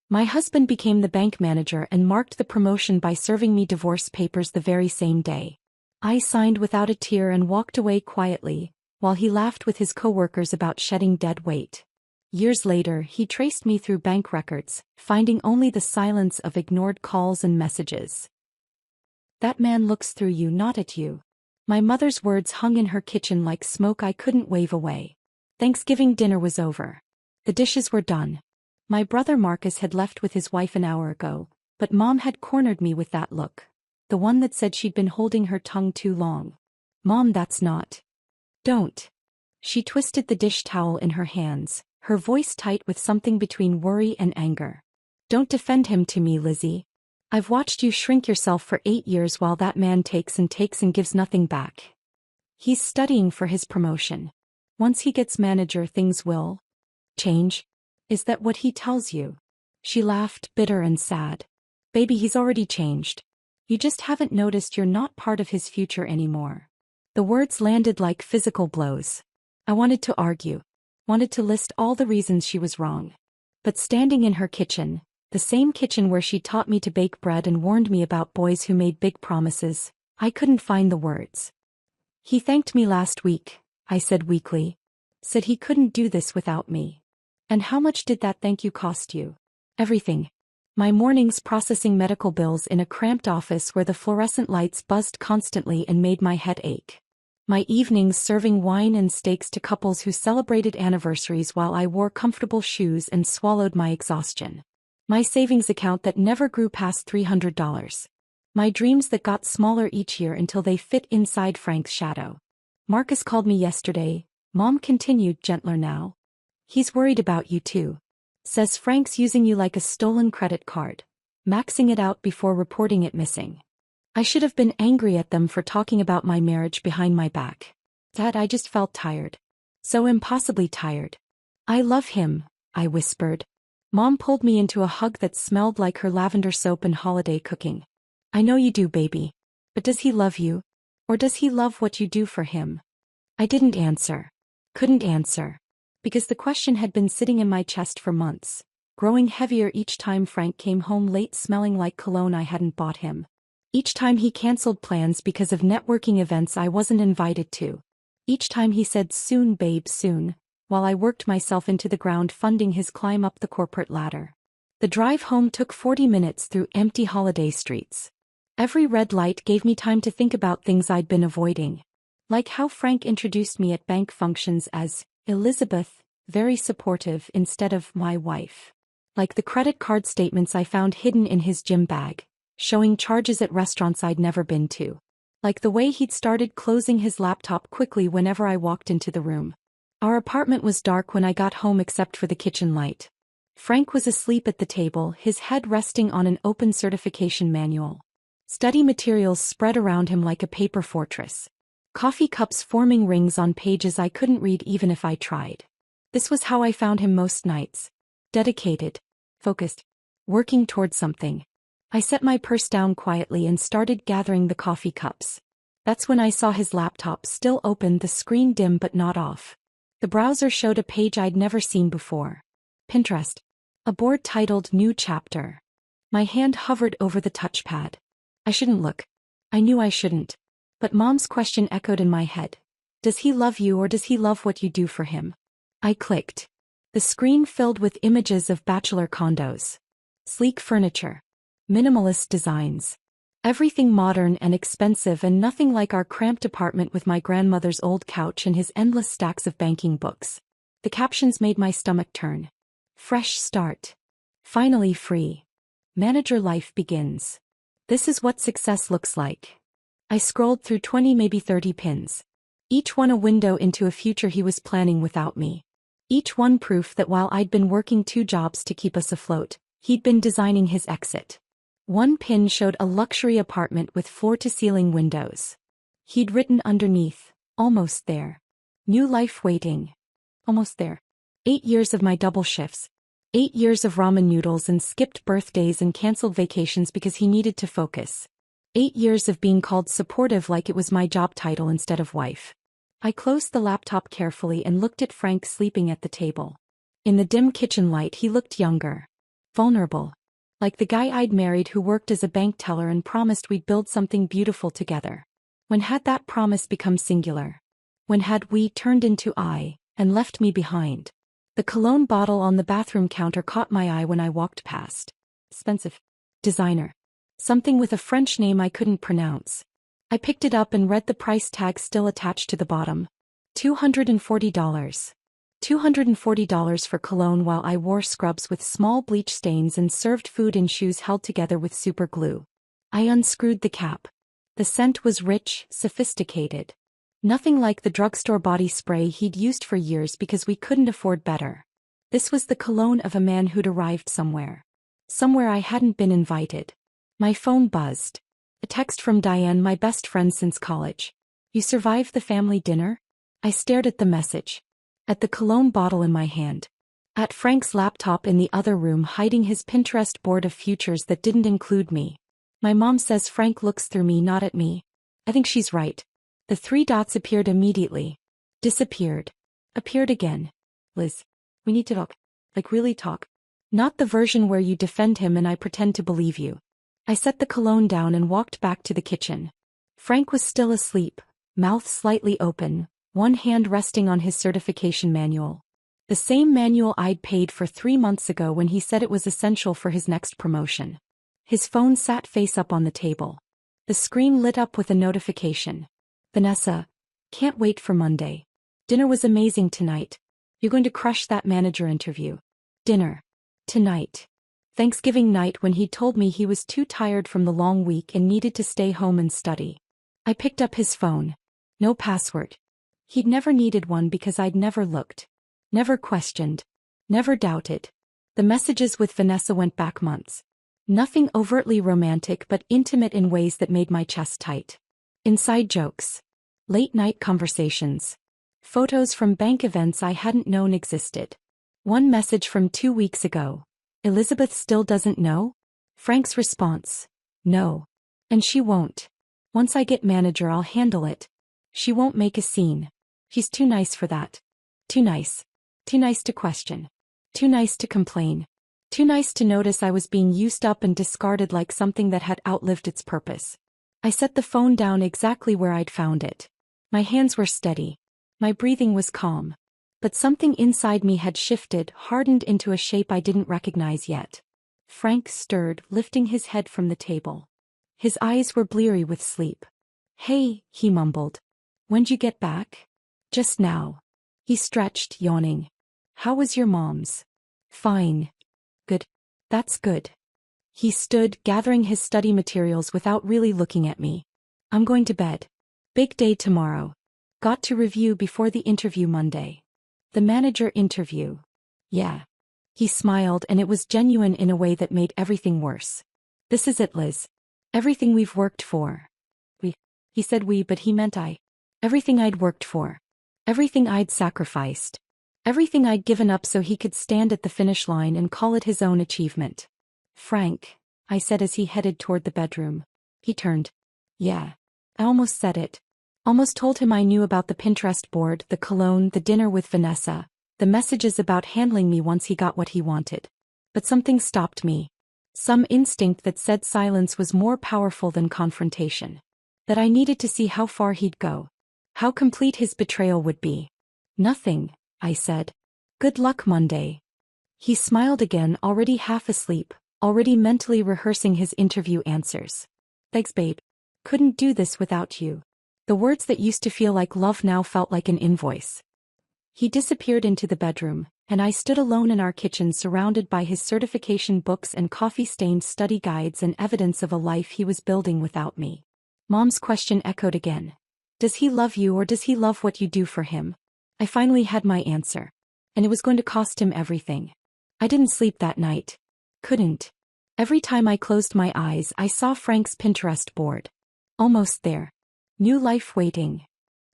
My husband became the bank manager and marked the promotion by serving me divorce papers the very same day. I signed without a tear and walked away quietly, while he laughed with his coworkers about shedding dead weight. Years later, he traced me through bank records, finding only the silence of ignored calls and messages. That man looks through you, not at you. My mother's words hung in her kitchen like smoke I couldn't wave away. Thanksgiving dinner was over. The dishes were done. My brother Marcus had left with his wife an hour ago, but Mom had cornered me with that look. The one that said she'd been holding her tongue too long. Mom, that's not. Don't. She twisted the dish towel in her hands, her voice tight with something between worry and anger. Don't defend him to me, Lizzie. I've watched you shrink yourself for 8 years while that man takes and gives nothing back. He's studying for his promotion. Once he gets manager, things will change. Is that what he tells you? She laughed, bitter and sad. Baby, he's already changed. You just haven't noticed you're not part of his future anymore. The words landed like physical blows. I wanted to argue. Wanted to list all the reasons she was wrong. But standing in her kitchen, the same kitchen where she taught me to bake bread and warned me about boys who made big promises, I couldn't find the words. He thanked me last week, I said weakly. Said he couldn't do this without me. And how much did that thank you cost you? Everything. My mornings processing medical bills in a cramped office where the fluorescent lights buzzed constantly and made my head ache. My evenings serving wine and steaks to couples who celebrated anniversaries while I wore comfortable shoes and swallowed my exhaustion. My savings account that never grew past $300. My dreams that got smaller each year until they fit inside Frank's shadow. Marcus called me yesterday, Mom continued, gentler now. He's worried about you too. Says Frank's using you like a stolen credit card, maxing it out before reporting it missing. I should have been angry at them for talking about my marriage behind my back. Dad, I just felt tired. So impossibly tired. I love him, I whispered. Mom pulled me into a hug that smelled like her lavender soap and holiday cooking. I know you do, baby. But does he love you? Or does he love what you do for him? I didn't answer. Couldn't answer. Because the question had been sitting in my chest for months, growing heavier each time Frank came home late smelling like cologne I hadn't bought him. Each time he canceled plans because of networking events I wasn't invited to. Each time he said soon babe soon, while I worked myself into the ground funding his climb up the corporate ladder. The drive home took 40 minutes through empty holiday streets. Every red light gave me time to think about things I'd been avoiding. Like how Frank introduced me at bank functions as Elizabeth, very supportive instead of my wife. Like the credit card statements I found hidden in his gym bag, showing charges at restaurants I'd never been to. Like the way he'd started closing his laptop quickly whenever I walked into the room. Our apartment was dark when I got home except for the kitchen light. Frank was asleep at the table, his head resting on an open certification manual. Study materials spread around him like a paper fortress. Coffee cups forming rings on pages I couldn't read even if I tried. This was how I found him most nights. Dedicated. Focused. Working toward something. I set my purse down quietly and started gathering the coffee cups. That's when I saw his laptop still open, the screen dim but not off. The browser showed a page I'd never seen before. Pinterest. A board titled New Chapter. My hand hovered over the touchpad. I shouldn't look. I knew I shouldn't. But Mom's question echoed in my head. Does he love you or does he love what you do for him? I clicked. The screen filled with images of bachelor condos. Sleek furniture. Minimalist designs. Everything modern and expensive and nothing like our cramped apartment with my grandmother's old couch and his endless stacks of banking books. The captions made my stomach turn. Fresh start. Finally free. Manager life begins. This is what success looks like. I scrolled through 20, maybe 30 pins. Each one a window into a future he was planning without me. Each one proof that while I'd been working 2 jobs to keep us afloat, he'd been designing his exit. One pin showed a luxury apartment with floor-to-ceiling windows. He'd written underneath, almost there. New life waiting. Almost there. 8 years of my double shifts. 8 years of ramen noodles and skipped birthdays and canceled vacations because he needed to focus. 8 years of being called supportive like it was my job title instead of wife. I closed the laptop carefully and looked at Frank sleeping at the table. In the dim kitchen light he looked younger. Vulnerable. Like the guy I'd married who worked as a bank teller and promised we'd build something beautiful together. When had that promise become singular? When had we turned into I, and left me behind? The cologne bottle on the bathroom counter caught my eye when I walked past. Expensive. Designer. Something with a French name I couldn't pronounce. I picked it up and read the price tag still attached to the bottom. $240. $240 for cologne while I wore scrubs with small bleach stains and served food in shoes held together with super glue. I unscrewed the cap. The scent was rich, sophisticated. Nothing like the drugstore body spray he'd used for years because we couldn't afford better. This was the cologne of a man who'd arrived somewhere. Somewhere I hadn't been invited. My phone buzzed. A text from Diane, my best friend since college. You survived the family dinner? I stared at the message. At the cologne bottle in my hand. At Frank's laptop in the other room hiding his Pinterest board of futures that didn't include me. My mom says Frank looks through me, not at me. I think she's right. The 3 dots appeared immediately. Disappeared. Appeared again. Liz. We need to talk. Like really talk. Not the version where you defend him and I pretend to believe you. I set the cologne down and walked back to the kitchen. Frank was still asleep, mouth slightly open, one hand resting on his certification manual. The same manual I'd paid for 3 months ago when he said it was essential for his next promotion. His phone sat face up on the table. The screen lit up with a notification. Vanessa, can't wait for Monday. Dinner was amazing tonight. You're going to crush that manager interview. Dinner. Tonight. Thanksgiving night when he told me he was too tired from the long week and needed to stay home and study. I picked up his phone. No password. He'd never needed one because I'd never looked. Never questioned. Never doubted. The messages with Vanessa went back months. Nothing overtly romantic but intimate in ways that made my chest tight. Inside jokes. Late-night conversations. Photos from bank events I hadn't known existed. One message from 2 weeks ago. Elizabeth still doesn't know? Frank's response. No. And she won't. Once I get manager I'll handle it. She won't make a scene. She's too nice for that. Too nice. Too nice to question. Too nice to complain. Too nice to notice I was being used up and discarded like something that had outlived its purpose. I set the phone down exactly where I'd found it. My hands were steady. My breathing was calm. But something inside me had shifted, hardened into a shape I didn't recognize yet. Frank stirred, lifting his head from the table. His eyes were bleary with sleep. Hey, he mumbled. When'd you get back? Just now. He stretched, yawning. How was your mom's? Fine. Good. That's good. He stood, gathering his study materials without really looking at me. I'm going to bed. Big day tomorrow. Got to review before the interview Monday. The manager interview. Yeah. He smiled and it was genuine in a way that made everything worse. This is it, Liz. Everything we've worked for. He said we, but he meant I. Everything I'd worked for. Everything I'd sacrificed. Everything I'd given up so he could stand at the finish line and call it his own achievement. Frank, I said as he headed toward the bedroom. He turned. Yeah. I almost said it. Almost told him I knew about the Pinterest board, the cologne, the dinner with Vanessa, the messages about handling me once he got what he wanted. But something stopped me. Some instinct that said silence was more powerful than confrontation. That I needed to see how far he'd go. How complete his betrayal would be. Nothing, I said. Good luck Monday. He smiled again, already half asleep, already mentally rehearsing his interview answers. Thanks, babe. Couldn't do this without you. The words that used to feel like love now felt like an invoice. He disappeared into the bedroom, and I stood alone in our kitchen surrounded by his certification books and coffee-stained study guides and evidence of a life he was building without me. Mom's question echoed again. Does he love you or does he love what you do for him? I finally had my answer. And it was going to cost him everything. I didn't sleep that night. Couldn't. Every time I closed my eyes I saw Frank's Pinterest board. Almost there. New life waiting.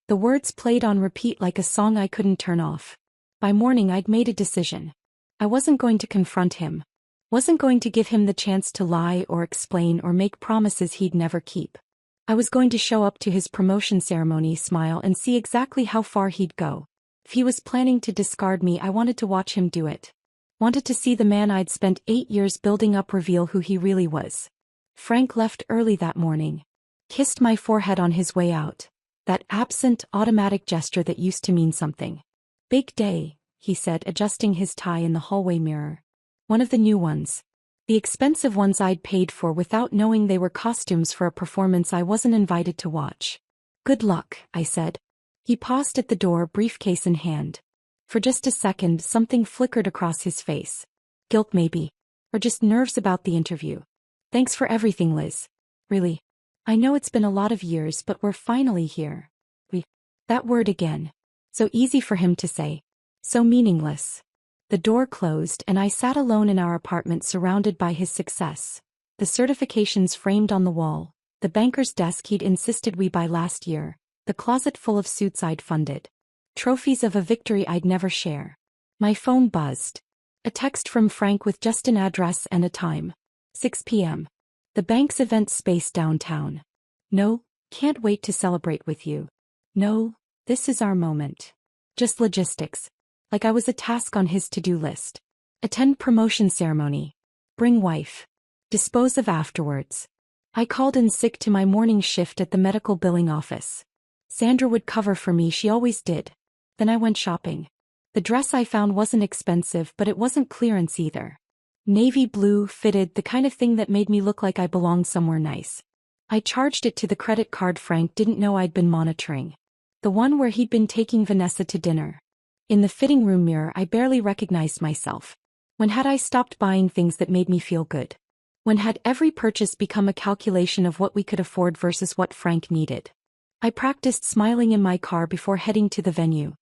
The words played on repeat like a song I couldn't turn off. By morning I'd made a decision. I wasn't going to confront him. Wasn't going to give him the chance to lie or explain or make promises he'd never keep. I was going to show up to his promotion ceremony, smile and see exactly how far he'd go. If he was planning to discard me I wanted to watch him do it. Wanted to see the man I'd spent 8 years building up reveal who he really was. Frank left early that morning. Kissed my forehead on his way out. That absent, automatic gesture that used to mean something. Big day, he said, adjusting his tie in the hallway mirror. One of the new ones. The expensive ones I'd paid for without knowing they were costumes for a performance I wasn't invited to watch. Good luck, I said. He paused at the door, briefcase in hand. For just a second, something flickered across his face. Guilt maybe. Or just nerves about the interview. Thanks for everything, Liz. Really. I know it's been a lot of years, but we're finally here. That word again. So easy for him to say. So meaningless. The door closed and I sat alone in our apartment surrounded by his success. The certifications framed on the wall, the banker's desk he'd insisted we buy last year, the closet full of suits I'd funded. Trophies of a victory I'd never share. My phone buzzed. A text from Frank with just an address and a time. 6 p.m. The bank's event space downtown. No, can't wait to celebrate with you. No, this is our moment. Just logistics. Like I was a task on his to-do list. Attend promotion ceremony. Bring wife. Dispose of afterwards. I called in sick to my morning shift at the medical billing office. Sandra would cover for me, she always did. Then I went shopping. The dress I found wasn't expensive, but it wasn't clearance either. Navy blue, fitted, the kind of thing that made me look like I belonged somewhere nice. I charged it to the credit card Frank didn't know I'd been monitoring. The one where he'd been taking Vanessa to dinner. In the fitting room mirror I barely recognized myself. When had I stopped buying things that made me feel good? When had every purchase become a calculation of what we could afford versus what Frank needed? I practiced smiling in my car before heading to the venue.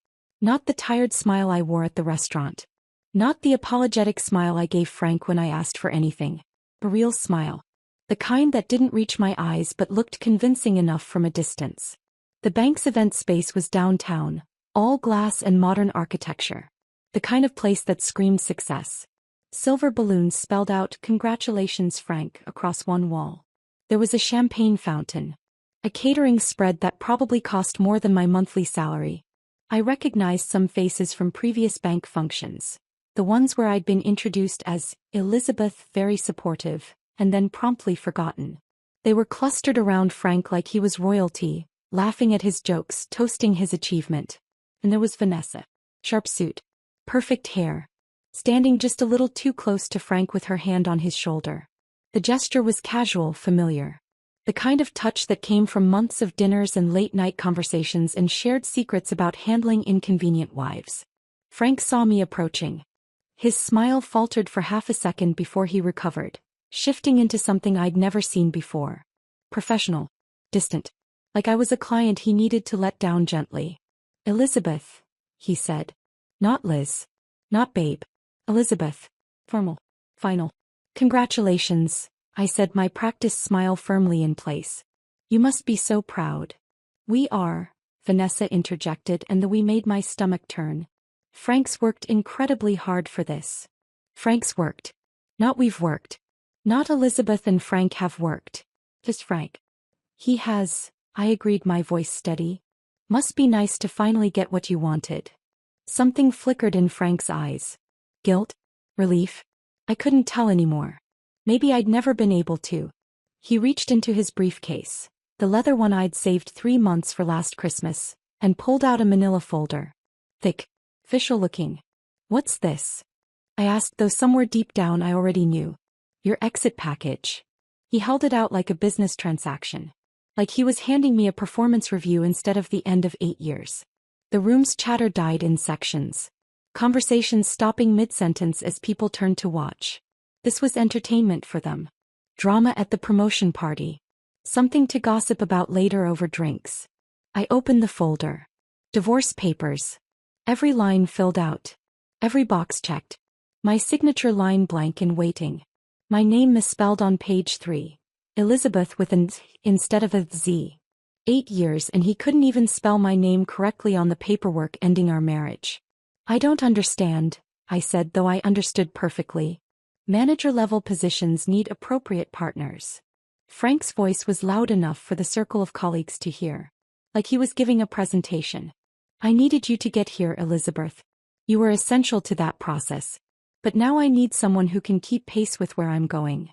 Not the tired smile I wore at the restaurant. Not the apologetic smile I gave Frank when I asked for anything. A real smile. The kind that didn't reach my eyes but looked convincing enough from a distance. The bank's event space was downtown, all glass and modern architecture. The kind of place that screamed success. Silver balloons spelled out "Congratulations, Frank" across one wall. There was a champagne fountain. A catering spread that probably cost more than my monthly salary. I recognized some faces from previous bank functions. The ones where I'd been introduced as Elizabeth, very supportive, and then promptly forgotten. They were clustered around Frank like he was royalty, laughing at his jokes, toasting his achievement. And there was Vanessa. Sharp suit. Perfect hair. Standing just a little too close to Frank with her hand on his shoulder. The gesture was casual, familiar. The kind of touch that came from months of dinners and late-night conversations and shared secrets about handling inconvenient wives. Frank saw me approaching. His smile faltered for half a second before he recovered, shifting into something I'd never seen before. Professional. Distant. Like I was a client he needed to let down gently. Elizabeth, he said. Not Liz. Not babe. Elizabeth. Formal. Final. Congratulations, I said, my practiced smile firmly in place. You must be so proud. We are, Vanessa interjected, and the "we" made my stomach turn. Frank's worked incredibly hard for this. Frank's worked. Not we've worked. Not Elizabeth and Frank have worked. Just Frank. He has, I agreed, my voice steady. Must be nice to finally get what you wanted. Something flickered in Frank's eyes. Guilt? Relief? I couldn't tell anymore. Maybe I'd never been able to. He reached into his briefcase, the leather one I'd saved 3 months for last Christmas, and pulled out a manila folder. Thick. Official looking. What's this? I asked, though somewhere deep down I already knew. Your exit package. He held it out like a business transaction. Like he was handing me a performance review instead of the end of 8 years. The room's chatter died in sections. Conversations stopping mid-sentence as people turned to watch. This was entertainment for them. Drama at the promotion party. Something to gossip about later over drinks. I opened the folder. Divorce papers. Every line filled out. Every box checked. My signature line blank and waiting. My name misspelled on page 3. Elizabeth with an Z instead of a Z. 8 years and he couldn't even spell my name correctly on the paperwork ending our marriage. I don't understand, I said, though I understood perfectly. Manager-level positions need appropriate partners. Frank's voice was loud enough for the circle of colleagues to hear. Like he was giving a presentation. I needed you to get here, Elizabeth. You were essential to that process. But now I need someone who can keep pace with where I'm going.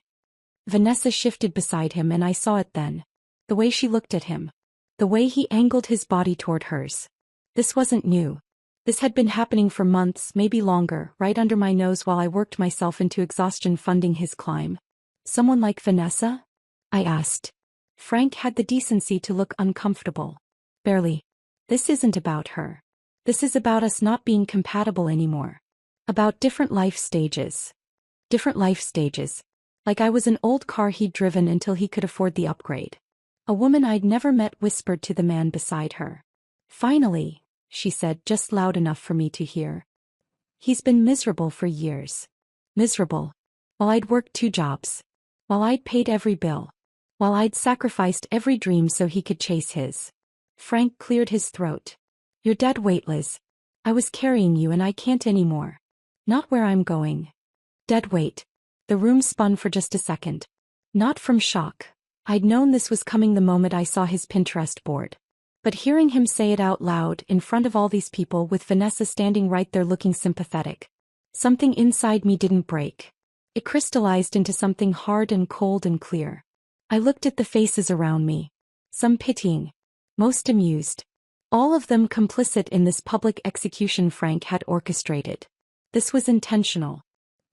Vanessa shifted beside him and I saw it then. The way she looked at him. The way he angled his body toward hers. This wasn't new. This had been happening for months, maybe longer, right under my nose while I worked myself into exhaustion funding his climb. Someone like Vanessa? I asked. Frank had the decency to look uncomfortable. Barely. This isn't about her. This is about us not being compatible anymore. About different life stages. Different life stages. Like I was an old car he'd driven until he could afford the upgrade. A woman I'd never met whispered to the man beside her. Finally, she said just loud enough for me to hear. He's been miserable for years. Miserable. While I'd worked 2 jobs. While I'd paid every bill. While I'd sacrificed every dream so he could chase his. Frank cleared his throat. You're dead weight, Liz. I was carrying you and I can't anymore. Not where I'm going. Dead weight. The room spun for just a second. Not from shock. I'd known this was coming the moment I saw his Pinterest board. But hearing him say it out loud in front of all these people with Vanessa standing right there looking sympathetic. Something inside me didn't break. It crystallized into something hard and cold and clear. I looked at the faces around me. Some pitying. Most amused. All of them complicit in this public execution Frank had orchestrated. This was intentional.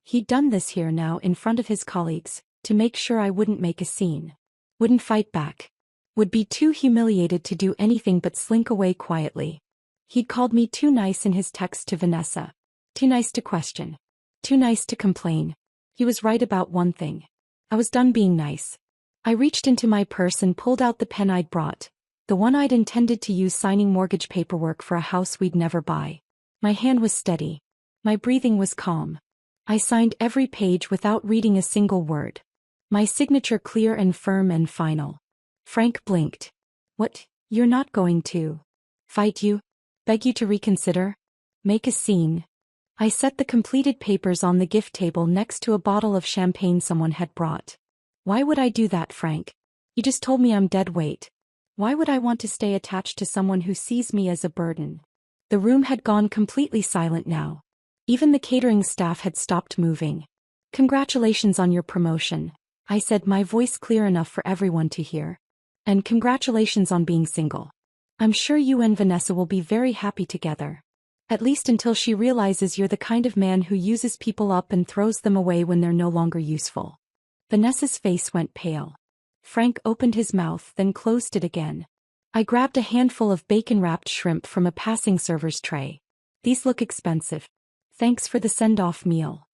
He'd done this here now in front of his colleagues, to make sure I wouldn't make a scene. Wouldn't fight back. Would be too humiliated to do anything but slink away quietly. He'd called me too nice in his text to Vanessa. Too nice to question. Too nice to complain. He was right about one thing. I was done being nice. I reached into my purse and pulled out the pen I'd brought. The one I'd intended to use signing mortgage paperwork for a house we'd never buy. My hand was steady. My breathing was calm. I signed every page without reading a single word. My signature clear and firm and final. Frank blinked. What, you're not going to fight you? Beg you to reconsider? Make a scene? I set the completed papers on the gift table next to a bottle of champagne someone had brought. Why would I do that, Frank? You just told me I'm dead weight. Why would I want to stay attached to someone who sees me as a burden? The room had gone completely silent now. Even the catering staff had stopped moving. Congratulations on your promotion, I said, my voice clear enough for everyone to hear. And congratulations on being single. I'm sure you and Vanessa will be very happy together. At least until she realizes you're the kind of man who uses people up and throws them away when they're no longer useful. Vanessa's face went pale. Frank opened his mouth, then closed it again. I grabbed a handful of bacon-wrapped shrimp from a passing server's tray. These look expensive. Thanks for the send-off meal.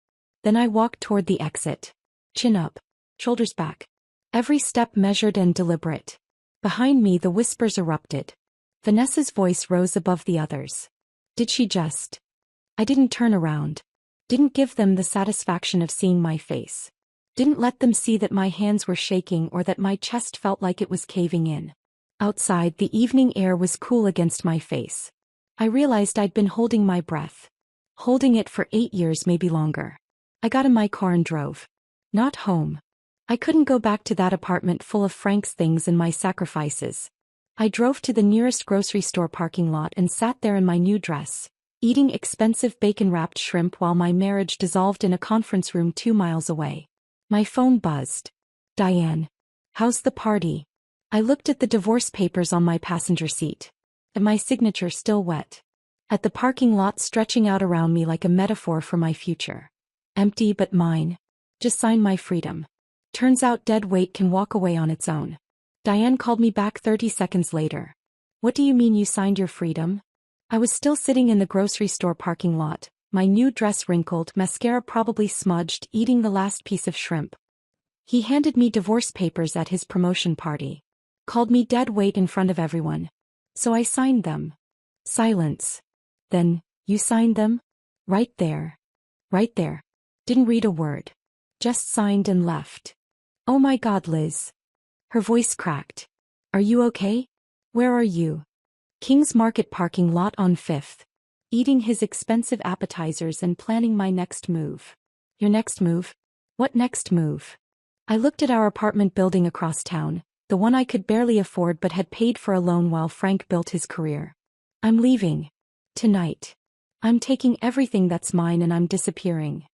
Then I walked toward the exit. Chin up. Shoulders back. Every step measured and deliberate. Behind me the whispers erupted. Vanessa's voice rose above the others. Did she just? I didn't turn around. Didn't give them the satisfaction of seeing my face. Didn't let them see that my hands were shaking or that my chest felt like it was caving in. Outside, the evening air was cool against my face. I realized I'd been holding my breath. Holding it for 8 years, maybe longer. I got in my car and drove. Not home. I couldn't go back to that apartment full of Frank's things and my sacrifices. I drove to the nearest grocery store parking lot and sat there in my new dress, eating expensive bacon-wrapped shrimp while my marriage dissolved in a conference room 2 miles away. My phone buzzed. Diane. How's the party? I looked at the divorce papers on my passenger seat. And my signature still wet. At the parking lot stretching out around me like a metaphor for my future. Empty but mine. Just sign my freedom. Turns out dead weight can walk away on its own. Diane called me back 30 seconds later. What do you mean you signed your freedom? I was still sitting in the grocery store parking lot, my new dress wrinkled, mascara probably smudged, eating the last piece of shrimp. He handed me divorce papers at his promotion party. Called me dead weight in front of everyone. So I signed them. Silence. Then, you signed them? Right there. Right there. Didn't read a word. Just signed and left. Oh my God, Liz. Her voice cracked. Are you okay? Where are you? King's Market parking lot on 5th. Eating his expensive appetizers and planning my next move. Your next move? What next move? I looked at our apartment building across town, the one I could barely afford but had paid for alone while Frank built his career. I'm leaving. Tonight. I'm taking everything that's mine and I'm disappearing.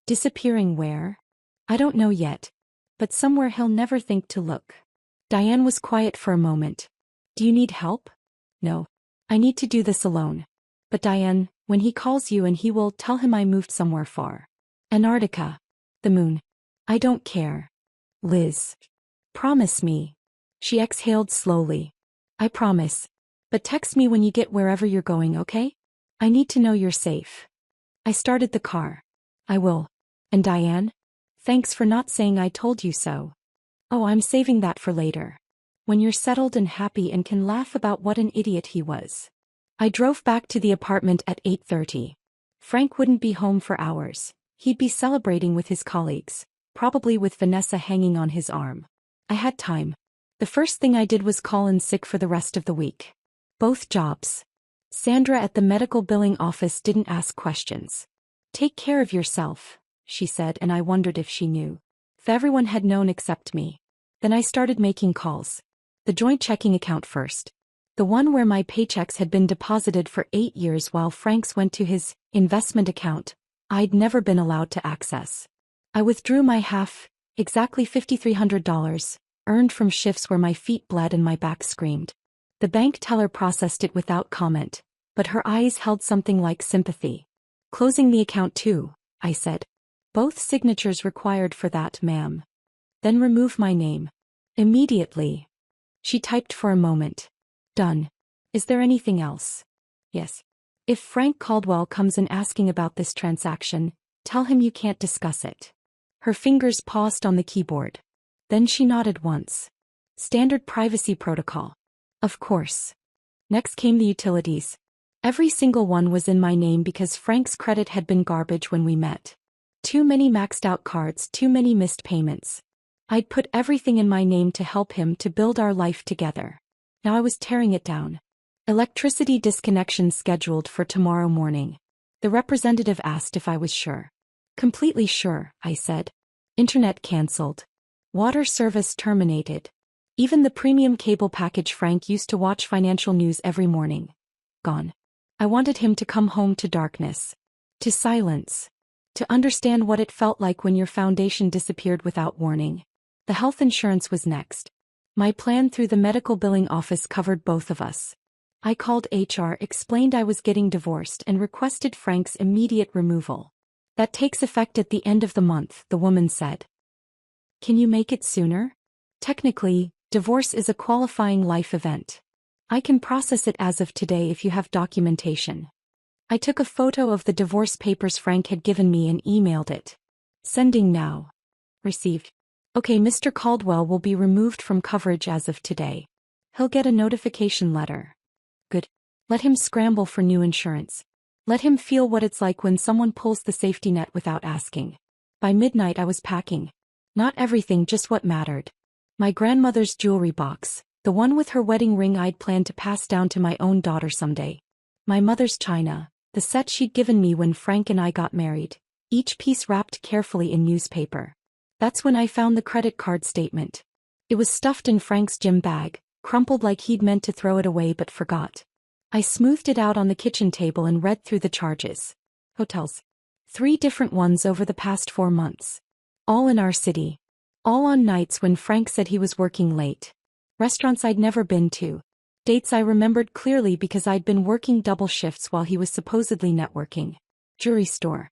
Disappearing where? I don't know yet. But somewhere he'll never think to look. Diane was quiet for a moment. Do you need help? No. I need to do this alone. But Diane, when he calls you and he will tell him I moved somewhere far. Antarctica. The moon. I don't care. Liz. Promise me. She exhaled slowly. I promise. But text me when you get wherever you're going, okay? I need to know you're safe. I started the car. I will. And Diane? Thanks for not saying I told you so. Oh, I'm saving that for later. When you're settled and happy and can laugh about what an idiot he was. I drove back to the apartment at 8:30. Frank wouldn't be home for hours. He'd be celebrating with his colleagues, probably with Vanessa hanging on his arm. I had time. The first thing I did was call in sick for the rest of the week. Both jobs. Sandra at the medical billing office didn't ask questions. Take care of yourself, she said, and I wondered if she knew. If everyone had known except me. Then I started making calls. The joint checking account first. The one where my paychecks had been deposited for 8 years while Frank's went to his investment account I'd never been allowed to access. I withdrew my exactly $5,300, earned from shifts where my feet bled and my back screamed. The bank teller processed it without comment, but her eyes held something like sympathy. Closing the account too, I said. Both signatures required for that, ma'am. Then remove my name. Immediately. She typed for a moment. Done. Is there anything else? Yes. If Frank Caldwell comes in asking about this transaction, tell him you can't discuss it. Her fingers paused on the keyboard. Then she nodded once. Standard privacy protocol. Of course. Next came the utilities. Every single one was in my name because Frank's credit had been garbage when we met. Too many maxed out cards, too many missed payments. I'd put everything in my name to help him to build our life together. Now I was tearing it down. Electricity disconnection scheduled for tomorrow morning. The representative asked if I was sure. Completely sure, I said. Internet cancelled. Water service terminated. Even the premium cable package Frank used to watch financial news every morning. Gone. I wanted him to come home to darkness. To silence. To understand what it felt like when your foundation disappeared without warning. The health insurance was next. My plan through the medical billing office covered both of us. I called HR, explained I was getting divorced and requested Frank's immediate removal. That takes effect at the end of the month, the woman said. Can you make it sooner? Technically, divorce is a qualifying life event. I can process it as of today if you have documentation. I took a photo of the divorce papers Frank had given me and emailed it. Sending now. Received. Okay, Mr. Caldwell will be removed from coverage as of today. He'll get a notification letter. Good. Let him scramble for new insurance. Let him feel what it's like when someone pulls the safety net without asking. By midnight I was packing. Not everything, just what mattered. My grandmother's jewelry box, the one with her wedding ring I'd planned to pass down to my own daughter someday. My mother's china, the set she'd given me when Frank and I got married, each piece wrapped carefully in newspaper. That's when I found the credit card statement. It was stuffed in Frank's gym bag, crumpled like he'd meant to throw it away but forgot. I smoothed it out on the kitchen table and read through the charges. Hotels. 3 different ones over the past 4 months. All in our city. All on nights when Frank said he was working late. Restaurants I'd never been to. Dates I remembered clearly because I'd been working double shifts while he was supposedly networking. Jewelry store.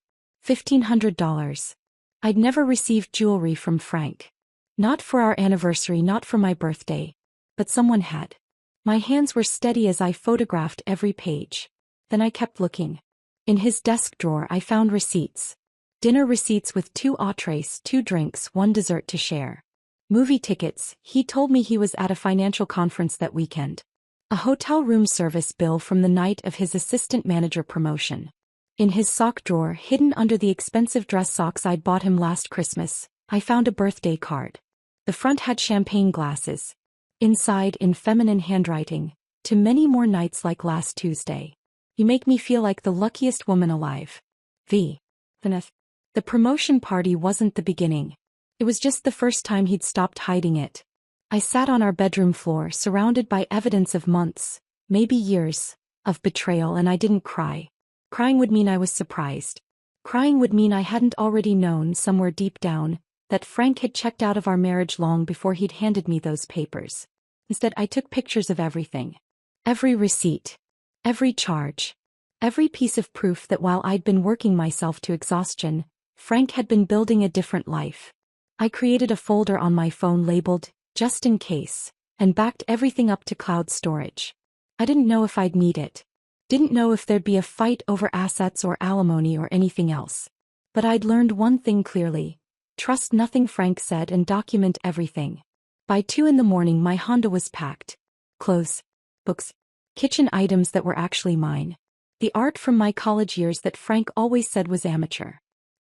$1,500. I'd never received jewelry from Frank. Not for our anniversary, not for my birthday. But someone had. My hands were steady as I photographed every page. Then I kept looking. In his desk drawer I found receipts. Dinner receipts with 2 entrees, 2 drinks, 1 dessert to share. Movie tickets, he told me he was at a financial conference that weekend. A hotel room service bill from the night of his assistant manager promotion. In his sock drawer, hidden under the expensive dress socks I'd bought him last Christmas, I found a birthday card. The front had champagne glasses. Inside, in feminine handwriting, to many more nights like last Tuesday. You make me feel like the luckiest woman alive. Vanessa. The promotion party wasn't the beginning. It was just the first time he'd stopped hiding it. I sat on our bedroom floor surrounded by evidence of months, maybe years, of betrayal, and I didn't cry. Crying would mean I was surprised. Crying would mean I hadn't already known somewhere deep down that Frank had checked out of our marriage long before he'd handed me those papers. Instead, I took pictures of everything. Every receipt. Every charge. Every piece of proof that while I'd been working myself to exhaustion, Frank had been building a different life. I created a folder on my phone labeled, "Just in case," and backed everything up to cloud storage. I didn't know if I'd need it. Didn't know if there'd be a fight over assets or alimony or anything else. But I'd learned one thing clearly. Trust nothing Frank said and document everything. By 2 in the morning my Honda was packed. Clothes, books, kitchen items that were actually mine. The art from my college years that Frank always said was amateur.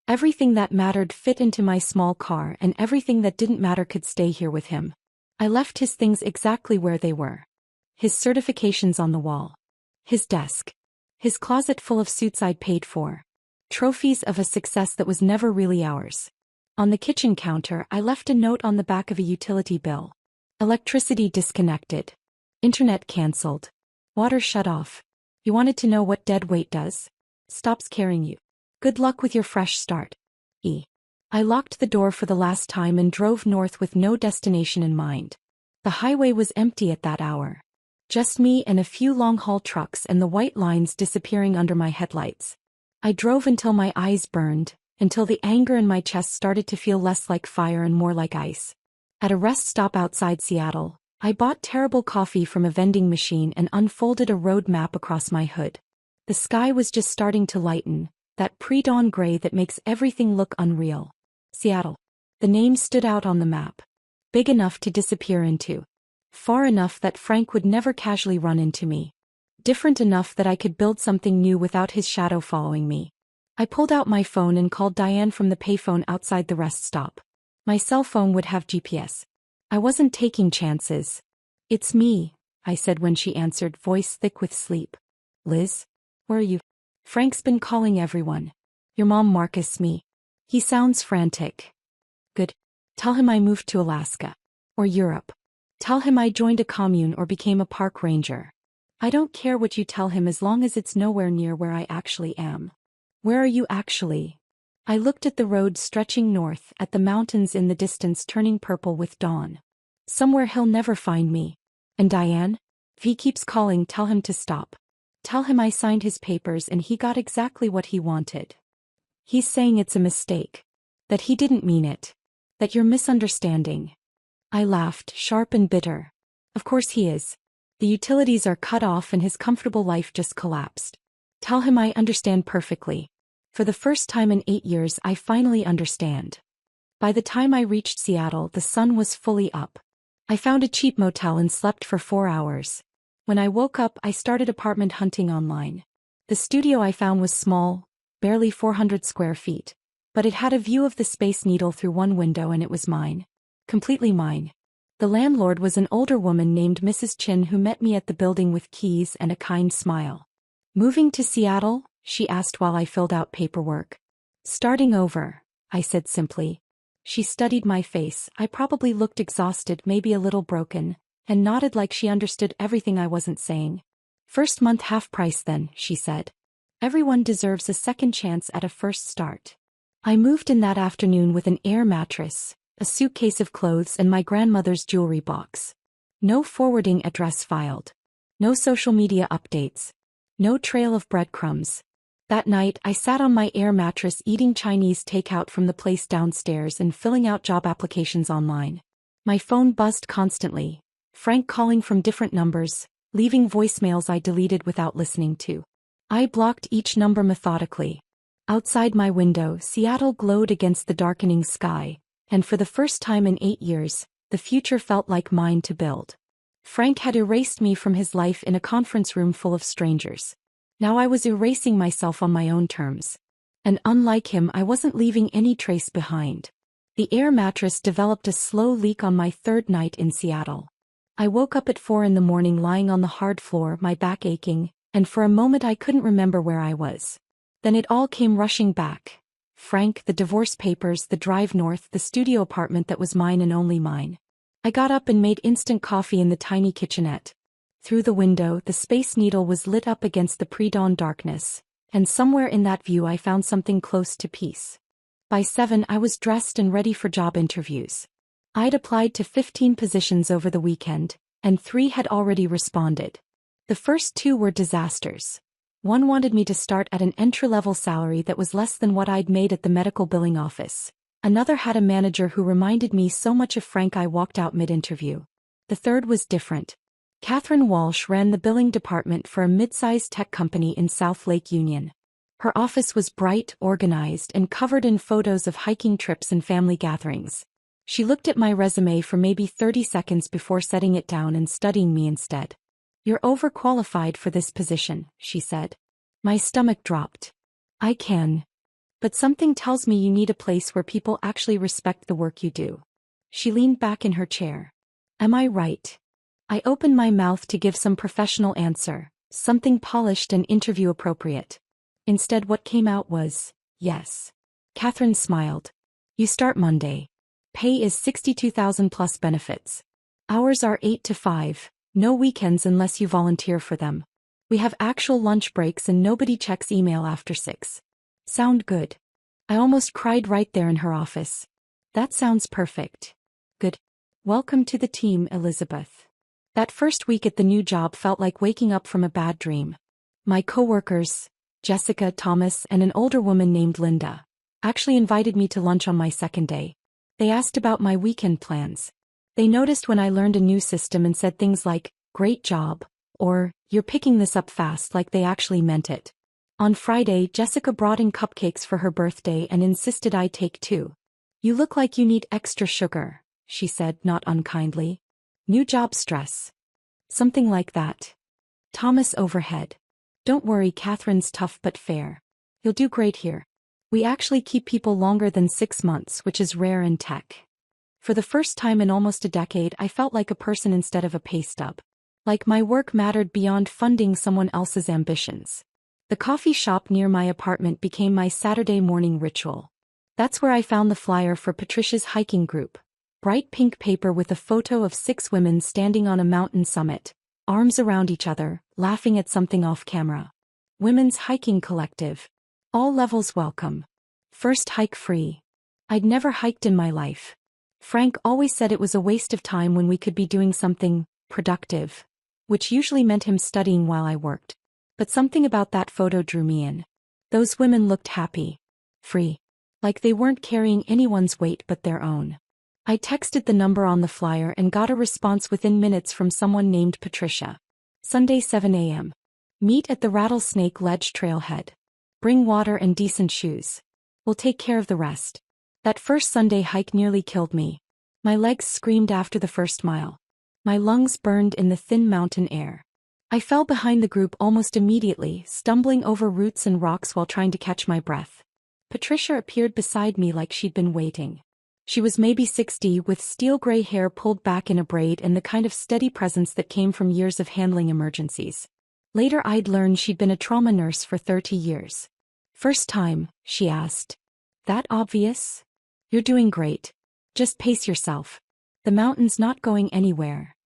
Everything that mattered fit into my small car, and everything that didn't matter could stay here with him. I left his things exactly where they were. His certifications on the wall. His desk. His closet full of suits I'd paid for. Trophies of a success that was never really ours. On the kitchen counter, I left a note on the back of a utility bill. Electricity disconnected. Internet cancelled. Water shut off. You wanted to know what dead weight does? Stops carrying you. Good luck with your fresh start. I locked the door for the last time and drove north with no destination in mind. The highway was empty at that hour. Just me and a few long-haul trucks and the white lines disappearing under my headlights. I drove until my eyes burned, until the anger in my chest started to feel less like fire and more like ice. At a rest stop outside Seattle, I bought terrible coffee from a vending machine and unfolded a road map across my hood. The sky was just starting to lighten, that pre-dawn gray that makes everything look unreal. Seattle. The name stood out on the map. Big enough to disappear into. Far enough that Frank would never casually run into me. Different enough that I could build something new without his shadow following me. I pulled out my phone and called Diane from the payphone outside the rest stop. My cell phone would have GPS. I wasn't taking chances. "It's me," I said when she answered, voice thick with sleep. "Liz? Where are you?" "Frank's been calling everyone. Your mom Marcus me. He sounds frantic." "Good. Tell him I moved to Alaska. Or Europe. Tell him I joined a commune or became a park ranger. I don't care what you tell him as long as it's nowhere near where I actually am." "Where are you actually?" I looked at the road stretching north, at the mountains in the distance turning purple with dawn. "Somewhere he'll never find me." "And Diane? If he keeps calling, tell him to stop. Tell him I signed his papers and he got exactly what he wanted. He's saying it's a mistake. That he didn't mean it. That you're misunderstanding." I laughed, sharp and bitter. "Of course he is. The utilities are cut off and his comfortable life just collapsed. Tell him I understand perfectly. For the first time in 8 years I finally understand." By the time I reached Seattle, the sun was fully up. I found a cheap motel and slept for 4 hours. When I woke up, I started apartment hunting online. The studio I found was small, barely 400 square feet. But it had a view of the Space Needle through one window and it was mine. Completely mine. The landlord was an older woman named Mrs. Chin who met me at the building with keys and a kind smile. "Moving to Seattle?" she asked while I filled out paperwork. "Starting over," I said simply. She studied my face. I probably looked exhausted, maybe a little broken, and nodded like she understood everything I wasn't saying. "First month half price then," she said. "Everyone deserves a second chance at a first start." I moved in that afternoon with an air mattress, a suitcase of clothes and my grandmother's jewelry box. No forwarding address filed. No social media updates. No trail of breadcrumbs. That night, I sat on my air mattress eating Chinese takeout from the place downstairs and filling out job applications online. My phone buzzed constantly. Frank calling from different numbers, leaving voicemails I deleted without listening to. I blocked each number methodically. Outside my window, Seattle glowed against the darkening sky, and for the first time in 8 years, the future felt like mine to build. Frank had erased me from his life in a conference room full of strangers. Now I was erasing myself on my own terms. And unlike him, I wasn't leaving any trace behind. The air mattress developed a slow leak on my 3rd night in Seattle. I woke up at 4 in the morning lying on the hard floor, my back aching, and for a moment I couldn't remember where I was. Then it all came rushing back. Frank, the divorce papers, the drive north, the studio apartment that was mine and only mine. I got up and made instant coffee in the tiny kitchenette. Through the window, the Space Needle was lit up against the pre-dawn darkness, And somewhere in that view I found something close to peace. By 7 I was dressed and ready for job interviews. I'd applied to 15 positions over the weekend, and 3 had already responded. The first 2 were disasters. One wanted me to start at an entry-level salary that was less than what I'd made at the medical billing office. Another had a manager who reminded me so much of Frank I walked out mid-interview. The third was different. Catherine Walsh ran the billing department for a mid-sized tech company in South Lake Union. Her office was bright, organized, and covered in photos of hiking trips and family gatherings. She looked at my resume for maybe 30 seconds before setting it down and studying me instead. "You're overqualified for this position," she said. My stomach dropped. "I can. But something tells me you need a place where people actually respect the work you do." She leaned back in her chair. "Am I right?" I opened my mouth to give some professional answer, something polished and interview appropriate. Instead what came out was, "Yes." Catherine smiled. "You start Monday. Pay is $62,000 plus benefits. Hours are 8 to 5, no weekends unless you volunteer for them. We have actual lunch breaks and nobody checks email after 6. Sound good?" I almost cried right there in her office. "That sounds perfect." "Good. Welcome to the team, Elizabeth." That first week at the new job felt like waking up from a bad dream. My coworkers, Jessica, Thomas, and an older woman named Linda, actually invited me to lunch on my second day. They asked about my weekend plans. They noticed when I learned a new system and said things like, "Great job," or, "You're picking this up fast," like they actually meant it. On Friday, Jessica brought in cupcakes for her birthday and insisted I take 2. "You look like you need extra sugar," she said, not unkindly. "New job stress." Something like that. Thomas overhead. "Don't worry, Catherine's tough but fair. You'll do great here. We actually keep people longer than 6 months, which is rare in tech." For the first time in almost a decade, I felt like a person instead of a pay stub. Like my work mattered beyond funding someone else's ambitions. The coffee shop near my apartment became my Saturday morning ritual. That's where I found the flyer for Patricia's hiking group. Bright pink paper with a photo of 6 women standing on a mountain summit, arms around each other, laughing at something off camera. Women's Hiking Collective. All levels welcome. First hike free. I'd never hiked in my life. Frank always said it was a waste of time when we could be doing something productive, which usually meant him studying while I worked. But something about that photo drew me in. Those women looked happy. Free. Like they weren't carrying anyone's weight but their own. I texted the number on the flyer and got a response within minutes from someone named Patricia. Sunday 7 a.m. Meet at the Rattlesnake Ledge trailhead. Bring water and decent shoes. We'll take care of the rest. That first Sunday hike nearly killed me. My legs screamed after the first mile. My lungs burned in the thin mountain air. I fell behind the group almost immediately, stumbling over roots and rocks while trying to catch my breath. Patricia appeared beside me like she'd been waiting. She was maybe 60, with steel-gray hair pulled back in a braid and the kind of steady presence that came from years of handling emergencies. Later I'd learned she'd been a trauma nurse for 30 years. "First time?" she asked. "That obvious? You're doing great. Just pace yourself. The mountain's not going anywhere."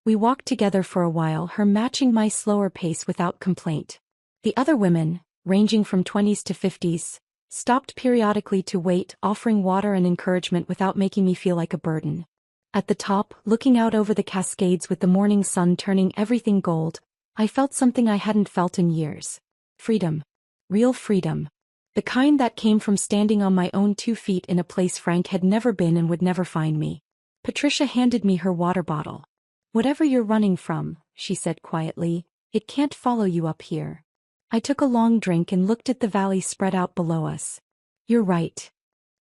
We walked together for a while, her matching my slower pace without complaint. The other women, ranging from 20s to 50s, stopped periodically to wait, offering water and encouragement without making me feel like a burden. At the top, looking out over the Cascades with the morning sun turning everything gold, I felt something I hadn't felt in years. Freedom. Real freedom. The kind that came from standing on my own 2 feet in a place Frank had never been and would never find me. Patricia handed me her water bottle. "Whatever you're running from," she said quietly, "it can't follow you up here." I took a long drink and looked at the valley spread out below us. "You're right."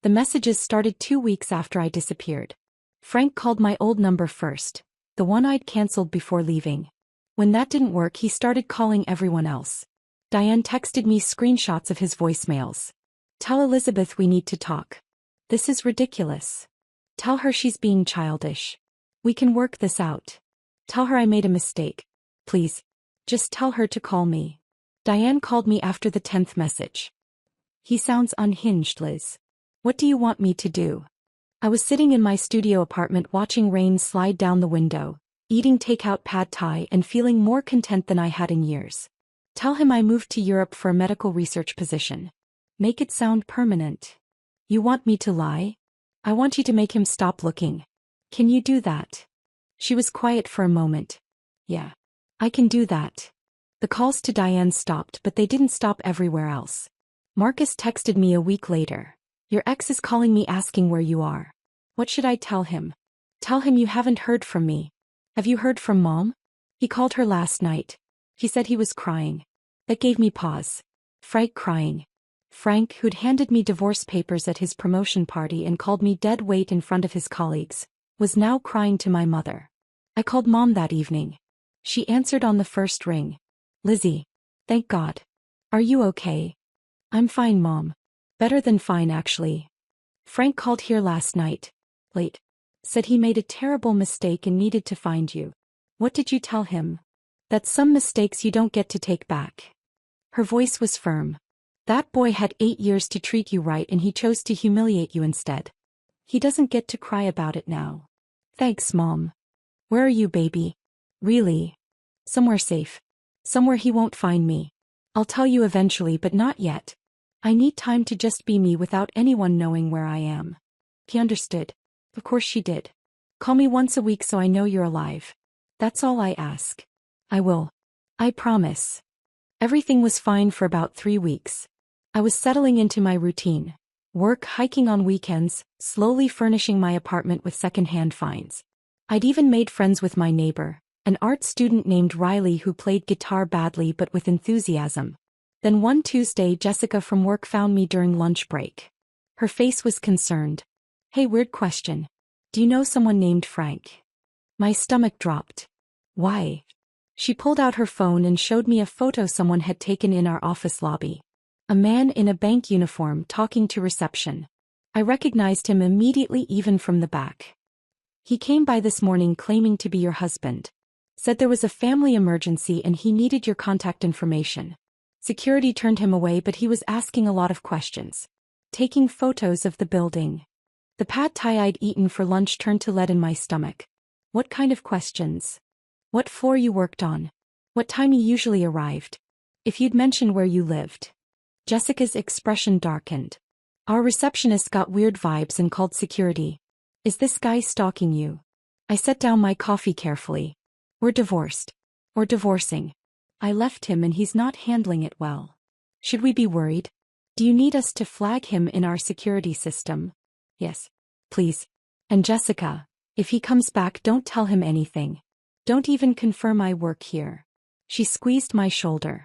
The messages started 2 weeks after I disappeared. Frank called my old number first, the one I'd canceled before leaving. When that didn't work, he started calling everyone else. Diane texted me screenshots of his voicemails. "Tell Elizabeth we need to talk. This is ridiculous. Tell her she's being childish. We can work this out. Tell her I made a mistake. Please. Just tell her to call me." Diane called me after the 10th message. "He sounds unhinged, Liz. What do you want me to do?" I was sitting in my studio apartment watching rain slide down the window, eating takeout pad thai and feeling more content than I had in years. Tell him I moved to Europe for a medical research position. Make it sound permanent. You want me to lie? I want you to make him stop looking. Can you do that? She was quiet for a moment. Yeah. I can do that. The calls to Diane stopped, but they didn't stop everywhere else. Marcus texted me a week later. Your ex is calling me asking where you are. What should I tell him? Tell him you haven't heard from me. Have you heard from Mom? He called her last night. He said he was crying. That gave me pause. Frank crying. Frank, who'd handed me divorce papers at his promotion party and called me dead weight in front of his colleagues, was now crying to my mother. I called Mom that evening. She answered on the first ring. Lizzie. Thank God. Are you okay? I'm fine, Mom. Better than fine, actually. Frank called here last night. Late. Said he made a terrible mistake and needed to find you. What did you tell him? That some mistakes you don't get to take back. Her voice was firm. That boy had 8 years to treat you right and he chose to humiliate you instead. He doesn't get to cry about it now. Thanks, Mom. Where are you, baby? Really? Somewhere safe. Somewhere he won't find me. I'll tell you eventually, but not yet. I need time to just be me without anyone knowing where I am. He understood. Of course she did. Call me once a week so I know you're alive. That's all I ask. I will. I promise. Everything was fine for about 3 weeks. I was settling into my routine. Work, hiking on weekends, slowly furnishing my apartment with second-hand finds. I'd even made friends with my neighbor, an art student named Riley who played guitar badly but with enthusiasm. Then one Tuesday, Jessica from work found me during lunch break. Her face was concerned. Hey, weird question. Do you know someone named Frank? My stomach dropped. Why? She pulled out her phone and showed me a photo someone had taken in our office lobby. A man in a bank uniform talking to reception. I recognized him immediately, even from the back. He came by this morning claiming to be your husband. Said there was a family emergency and he needed your contact information. Security turned him away, but he was asking a lot of questions. Taking photos of the building. The pad thai I'd eaten for lunch turned to lead in my stomach. What kind of questions? What floor you worked on? What time you usually arrived? If you'd mentioned where you lived. Jessica's expression darkened. Our receptionist got weird vibes and called security. Is this guy stalking you? I set down my coffee carefully. We're divorced. Or divorcing. I left him and he's not handling it well. Should we be worried? Do you need us to flag him in our security system? Yes. Please. And Jessica, if he comes back, don't tell him anything. Don't even confirm I work here. She squeezed my shoulder.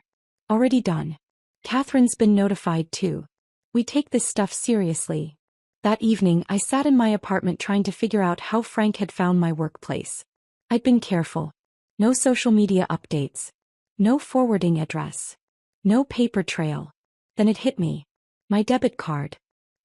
Already done. Catherine's been notified too. We take this stuff seriously. That evening, I sat in my apartment trying to figure out how Frank had found my workplace. I'd been careful. No social media updates. No forwarding address. No paper trail. Then it hit me. My debit card.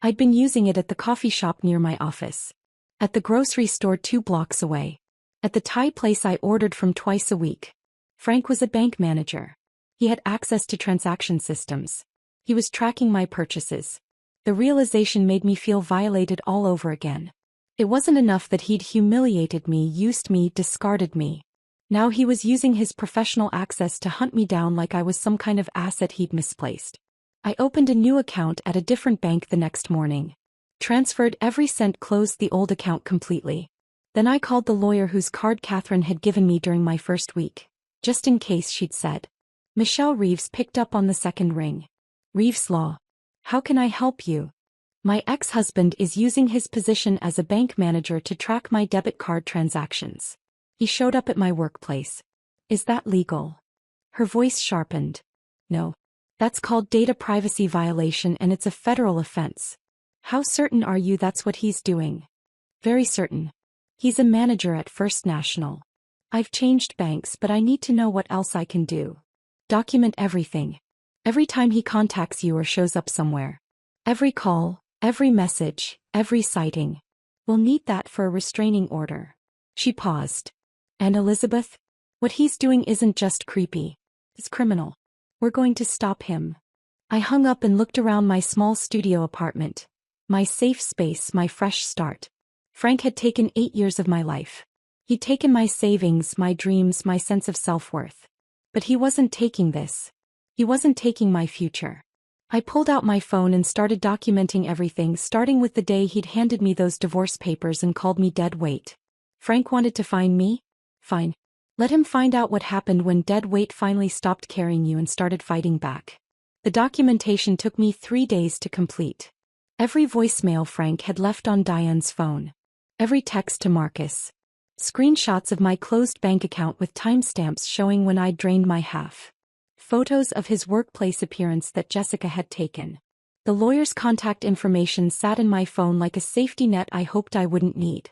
I'd been using it at the coffee shop near my office. At the grocery store 2 blocks away. At the Thai place I ordered from twice a week. Frank was a bank manager. He had access to transaction systems. He was tracking my purchases. The realization made me feel violated all over again. It wasn't enough that he'd humiliated me, used me, discarded me. Now he was using his professional access to hunt me down like I was some kind of asset he'd misplaced. I opened a new account at a different bank the next morning. Transferred every cent, closed the old account completely. Then I called the lawyer whose card Catherine had given me during my first week. Just in case, she'd said. Michelle Reeves picked up on the second ring. Reeves Law. How can I help you? My ex-husband is using his position as a bank manager to track my debit card transactions. He showed up at my workplace. Is that legal? Her voice sharpened. No. That's called data privacy violation and it's a federal offense. How certain are you that's what he's doing? Very certain. He's a manager at First National. I've changed banks, but I need to know what else I can do. Document everything. Every time he contacts you or shows up somewhere. Every call, every message, every sighting. We'll need that for a restraining order. She paused. And Elizabeth? What he's doing isn't just creepy. It's criminal. We're going to stop him. I hung up and looked around my small studio apartment. My safe space, my fresh start. Frank had taken 8 years of my life. He'd taken my savings, my dreams, my sense of self-worth. But he wasn't taking this. He wasn't taking my future. I pulled out my phone and started documenting everything, starting with the day he'd handed me those divorce papers and called me dead weight. Frank wanted to find me? Fine. Let him find out what happened when dead weight finally stopped carrying you and started fighting back. The documentation took me 3 days to complete. Every voicemail Frank had left on Diane's phone. Every text to Marcus. Screenshots of my closed bank account with timestamps showing when I'd drained my half. Photos of his workplace appearance that Jessica had taken. The lawyer's contact information sat in my phone like a safety net I hoped I wouldn't need.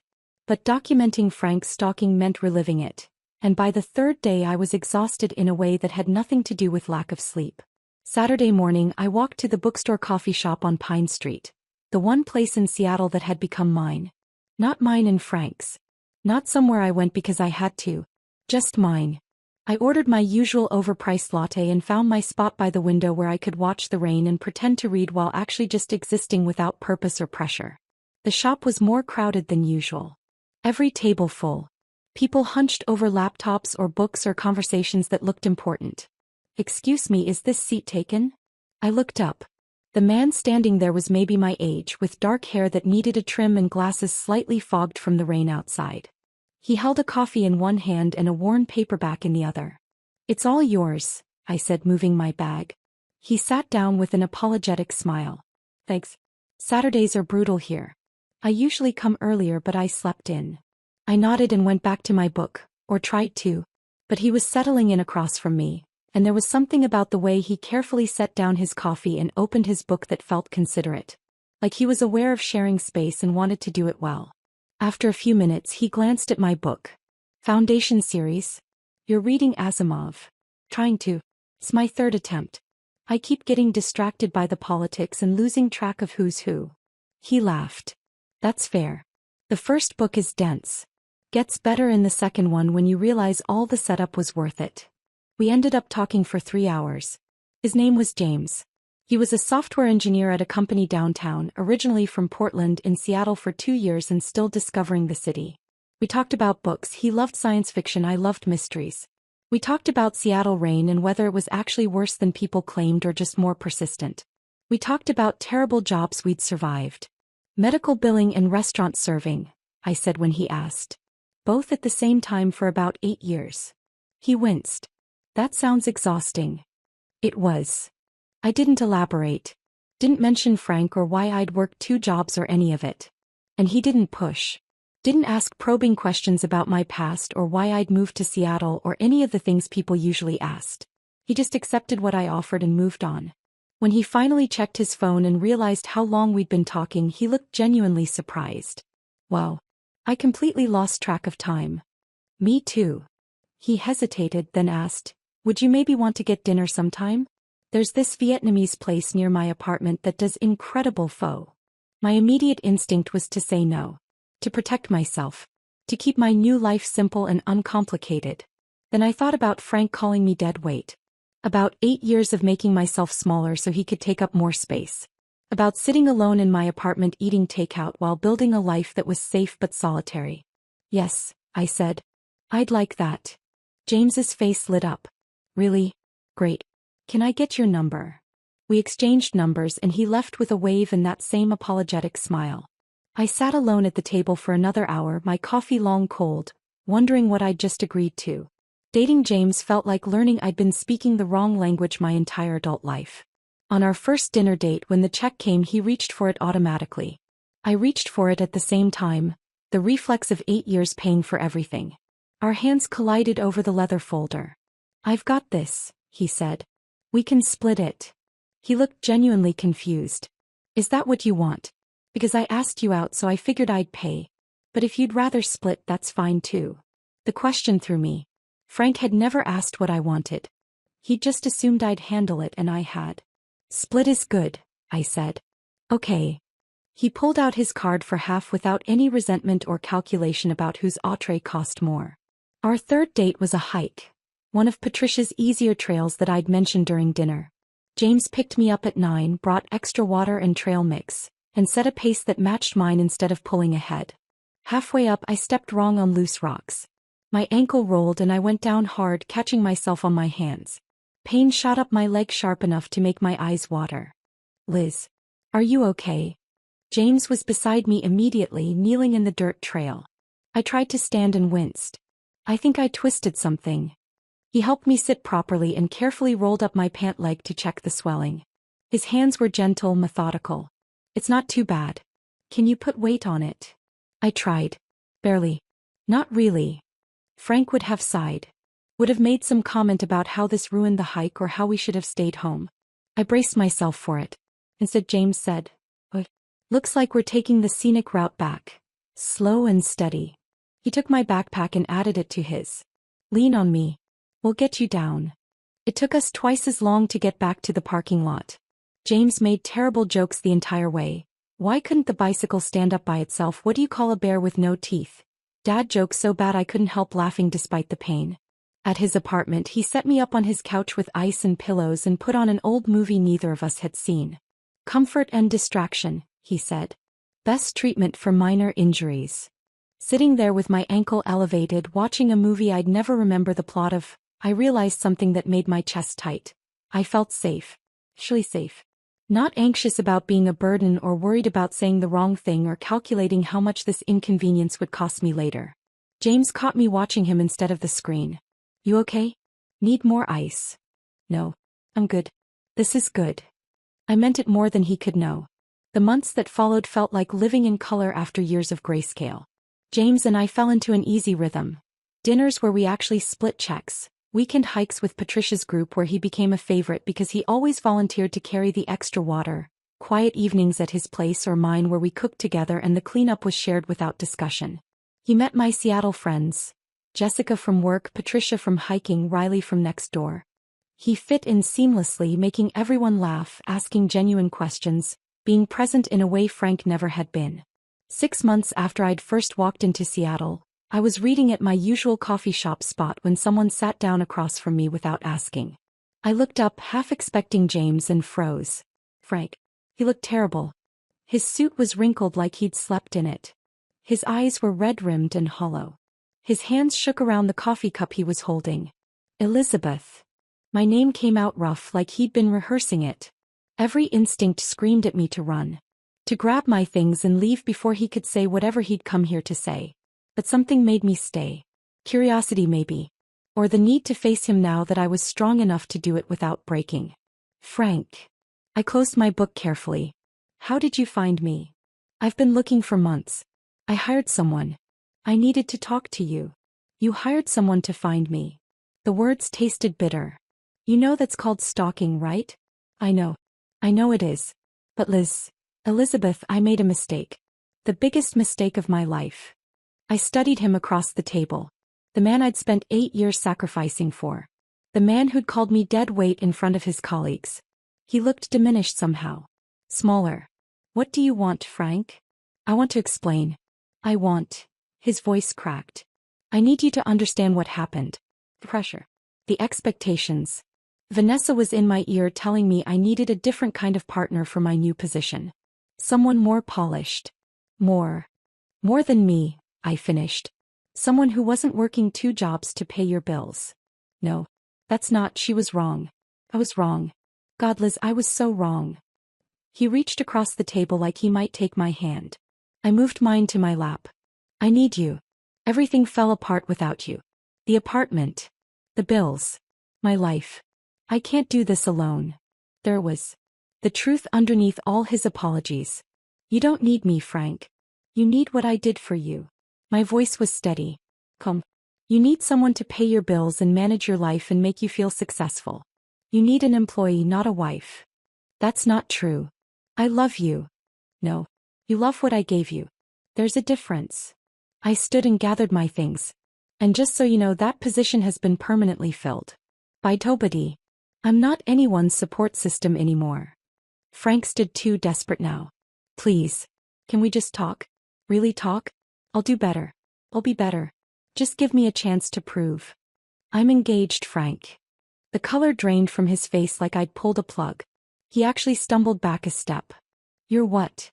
But documenting Frank's stalking meant reliving it. And by the 3rd day I was exhausted in a way that had nothing to do with lack of sleep. Saturday morning I walked to the bookstore coffee shop on Pine Street. The one place in Seattle that had become mine. Not mine and Frank's. Not somewhere I went because I had to. Just mine. I ordered my usual overpriced latte and found my spot by the window where I could watch the rain and pretend to read while actually just existing without purpose or pressure. The shop was more crowded than usual. Every table full. People hunched over laptops or books or conversations that looked important. "Excuse me, is this seat taken?" I looked up. The man standing there was maybe my age, with dark hair that needed a trim and glasses slightly fogged from the rain outside. He held a coffee in one hand and a worn paperback in the other. "It's all yours," I said, moving my bag. He sat down with an apologetic smile. "Thanks. Saturdays are brutal here. I usually come earlier but I slept in." I nodded and went back to my book, or tried to. But he was settling in across from me, and there was something about the way he carefully set down his coffee and opened his book that felt considerate. Like he was aware of sharing space and wanted to do it well. After a few minutes he glanced at my book. "Foundation series? You're reading Asimov." "Trying to. It's my 3rd attempt. I keep getting distracted by the politics and losing track of who's who." He laughed. "That's fair. The first book is dense. Gets better in the second one when you realize all the setup was worth it." We ended up talking for 3 hours. His name was James. He was a software engineer at a company downtown, originally from Portland, in Seattle for 2 years and still discovering the city. We talked about books. He loved science fiction, I loved mysteries. We talked about Seattle rain and whether it was actually worse than people claimed or just more persistent. We talked about terrible jobs we'd survived. "Medical billing and restaurant serving," I said when he asked. "Both at the same time for about 8 years. He winced. "That sounds exhausting." It was. I didn't elaborate. Didn't mention Frank or why I'd worked 2 jobs or any of it. And he didn't push. Didn't ask probing questions about my past or why I'd moved to Seattle or any of the things people usually asked. He just accepted what I offered and moved on. When he finally checked his phone and realized how long we'd been talking, he looked genuinely surprised. "Wow. I completely lost track of time." "Me too." He hesitated, then asked, "Would you maybe want to get dinner sometime? There's this Vietnamese place near my apartment that does incredible pho." My immediate instinct was to say no. To protect myself. To keep my new life simple and uncomplicated. Then I thought about Frank calling me dead weight. About 8 years of making myself smaller so he could take up more space. About sitting alone in my apartment eating takeout while building a life that was safe but solitary. "Yes," I said. "I'd like that." James's face lit up. "Really? Great. Can I get your number?" We exchanged numbers and he left with a wave and that same apologetic smile. I sat alone at the table for another hour, my coffee long cold, wondering what I'd just agreed to. Dating James felt like learning I'd been speaking the wrong language my entire adult life. On our first dinner date, when the check came, he reached for it automatically. I reached for it at the same time, the reflex of 8 years paying for everything. Our hands collided over the leather folder. "I've got this," he said. "We can split it." He looked genuinely confused. "Is that what you want? Because I asked you out so I figured I'd pay. But if you'd rather split, that's fine too." The question threw me. Frank had never asked what I wanted. He'd just assumed I'd handle it, and I had. "Split is good," I said. "Okay." He pulled out his card for half without any resentment or calculation about whose entree cost more. Our 3rd date was a hike. One of Patricia's easier trails that I'd mentioned during dinner. James picked me up at 9, brought extra water and trail mix, and set a pace that matched mine instead of pulling ahead. Halfway up I stepped wrong on loose rocks. My ankle rolled and I went down hard, catching myself on my hands. Pain shot up my leg sharp enough to make my eyes water. Liz. Are you okay? James was beside me immediately, kneeling in the dirt trail. I tried to stand and winced. I think I twisted something. He helped me sit properly and carefully rolled up my pant leg to check the swelling. His hands were gentle, methodical. It's not too bad. Can you put weight on it? I tried. Barely. Not really. Frank would have sighed. Would have made some comment about how this ruined the hike or how we should have stayed home. I braced myself for it. Instead, James said, looks like we're taking the scenic route back. Slow and steady. He took my backpack and added it to his. Lean on me. We'll get you down. It took us twice as long to get back to the parking lot. James made terrible jokes the entire way. Why couldn't the bicycle stand up by itself? What do you call a bear with no teeth? Dad joked so bad I couldn't help laughing despite the pain. At his apartment, he set me up on his couch with ice and pillows and put on an old movie neither of us had seen. Comfort and distraction, he said. Best treatment for minor injuries. Sitting there with my ankle elevated, watching a movie I'd never remember the plot of, I realized something that made my chest tight. I felt safe. Actually safe. Not anxious about being a burden or worried about saying the wrong thing or calculating how much this inconvenience would cost me later. James caught me watching him instead of the screen. You okay? Need more ice? No. I'm good. This is good. I meant it more than he could know. The months that followed felt like living in color after years of grayscale. James and I fell into an easy rhythm. Dinners where we actually split checks. Weekend hikes with Patricia's group where he became a favorite because he always volunteered to carry the extra water. Quiet evenings at his place or mine where we cooked together and the cleanup was shared without discussion. He met my Seattle friends. Jessica from work, Patricia from hiking, Riley from next door. He fit in seamlessly, making everyone laugh, asking genuine questions, being present in a way Frank never had been. 6 months after I'd first walked into Seattle, I was reading at my usual coffee shop spot when someone sat down across from me without asking. I looked up, half expecting James, and froze. Frank. He looked terrible. His suit was wrinkled like he'd slept in it. His eyes were red-rimmed and hollow. His hands shook around the coffee cup he was holding. Elizabeth. My name came out rough like he'd been rehearsing it. Every instinct screamed at me to run. To grab my things and leave before he could say whatever he'd come here to say. But something made me stay. Curiosity maybe. Or the need to face him now that I was strong enough to do it without breaking. Frank. I closed my book carefully. How did you find me? I've been looking for months. I hired someone. I needed to talk to you. You hired someone to find me. The words tasted bitter. You know that's called stalking, right? I know. I know it is. But Elizabeth, I made a mistake. The biggest mistake of my life. I studied him across the table. The man I'd spent 8 years sacrificing for. The man who'd called me dead weight in front of his colleagues. He looked diminished somehow. Smaller. What do you want, Frank? I want to explain. I want. His voice cracked. I need you to understand what happened. The pressure. The expectations. Vanessa was in my ear telling me I needed a different kind of partner for my new position. Someone more polished. More than me, I finished. Someone who wasn't working 2 jobs to pay your bills. No. That's not. She was wrong. I was wrong. God, Liz, I was so wrong. He reached across the table like he might take my hand. I moved mine to my lap. I need you. Everything fell apart without you. The apartment. The bills. My life. I can't do this alone. There was the truth underneath all his apologies. You don't need me, Frank. You need what I did for you. My voice was steady. Come. You need someone to pay your bills and manage your life and make you feel successful. You need an employee, not a wife. That's not true. I love you. No. You love what I gave you. There's a difference. I stood and gathered my things. And just so you know, that position has been permanently filled. By Tobadi. I'm not anyone's support system anymore. Frank stood too desperate now. Please. Can we just talk? Really talk? I'll do better. I'll be better. Just give me a chance to prove. I'm engaged, Frank. The color drained from his face like I'd pulled a plug. He actually stumbled back a step. You're what?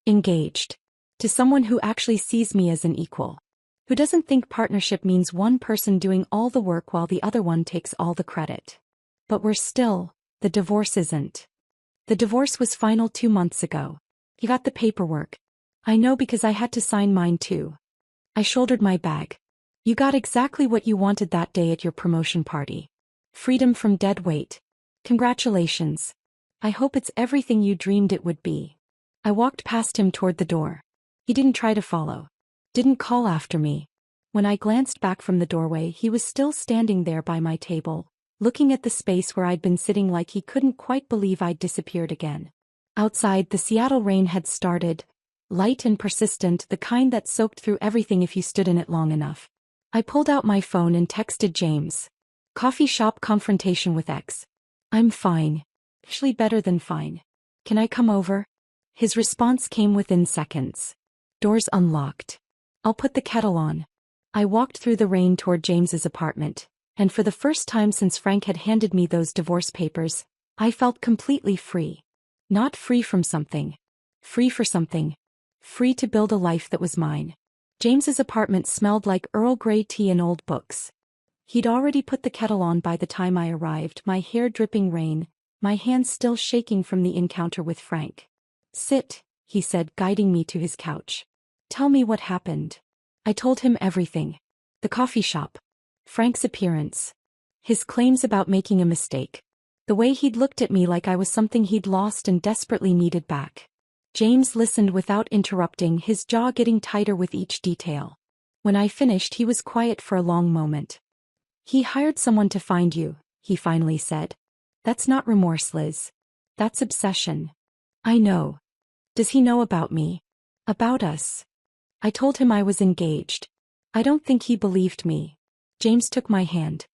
Engaged. To someone who actually sees me as an equal. Who doesn't think partnership means one person doing all the work while the other one takes all the credit. But the divorce isn't. The divorce was final 2 months ago. You got the paperwork. I know because I had to sign mine too. I shouldered my bag. You got exactly what you wanted that day at your promotion party. Freedom from dead weight. Congratulations. I hope it's everything you dreamed it would be. I walked past him toward the door. He didn't try to follow. Didn't call after me. When I glanced back from the doorway, he was still standing there by my table, looking at the space where I'd been sitting like he couldn't quite believe I'd disappeared again. Outside, the Seattle rain had started, light and persistent, the kind that soaked through everything if you stood in it long enough. I pulled out my phone and texted James. Coffee shop confrontation with ex. I'm fine. Actually better than fine. Can I come over? His response came within seconds. Doors unlocked. I'll put the kettle on. I walked through the rain toward James's apartment, and for the first time since Frank had handed me those divorce papers, I felt completely free. Not free from something. Free for something. Free to build a life that was mine. James's apartment smelled like Earl Grey tea and old books. He'd already put the kettle on by the time I arrived, my hair dripping rain, my hands still shaking from the encounter with Frank. Sit, he said, guiding me to his couch. Tell me what happened. I told him everything. The coffee shop. Frank's appearance. His claims about making a mistake. The way he'd looked at me like I was something he'd lost and desperately needed back. James listened without interrupting, his jaw getting tighter with each detail. When I finished, he was quiet for a long moment. He hired someone to find you, he finally said. That's not remorse, Liz. That's obsession. I know. Does he know about me? About us? I told him I was engaged. I don't think he believed me. James took my hand.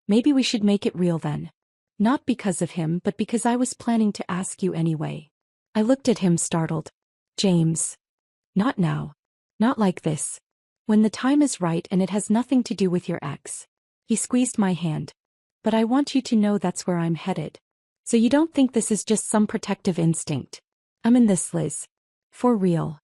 Maybe we should make it real then. Not because of him, but because I was planning to ask you anyway. I looked at him startled. James. Not now. Not like this. When the time is right and it has nothing to do with your ex. He squeezed my hand. But I want you to know that's where I'm headed. So you don't think this is just some protective instinct. I'm in this, Liz. For real.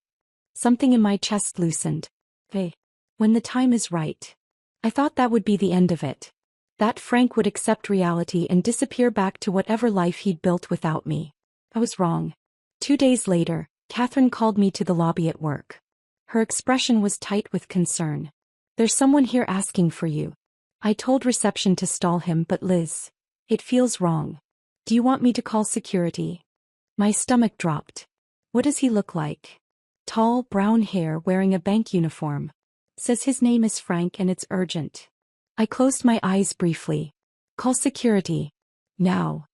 Something in my chest loosened. Hey. When the time is right. I thought that would be the end of it. That Frank would accept reality and disappear back to whatever life he'd built without me. I was wrong. 2 days later, Catherine called me to the lobby at work. Her expression was tight with concern. There's someone here asking for you. I told reception to stall him, but Liz, it feels wrong. Do you want me to call security? My stomach dropped. What does he look like? Tall, brown hair, wearing a bank uniform. Says his name is Frank and it's urgent. I closed my eyes briefly. Call security. Now.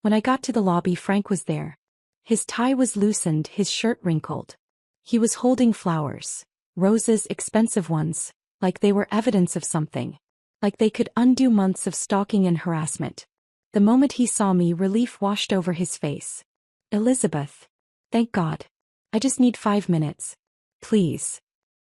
When I got to the lobby, Frank was there. His tie was loosened, his shirt wrinkled. He was holding flowers. Roses, expensive ones, like they were evidence of something. Like they could undo months of stalking and harassment. The moment he saw me, relief washed over his face. Elizabeth. Thank God. I just need 5 minutes. Please.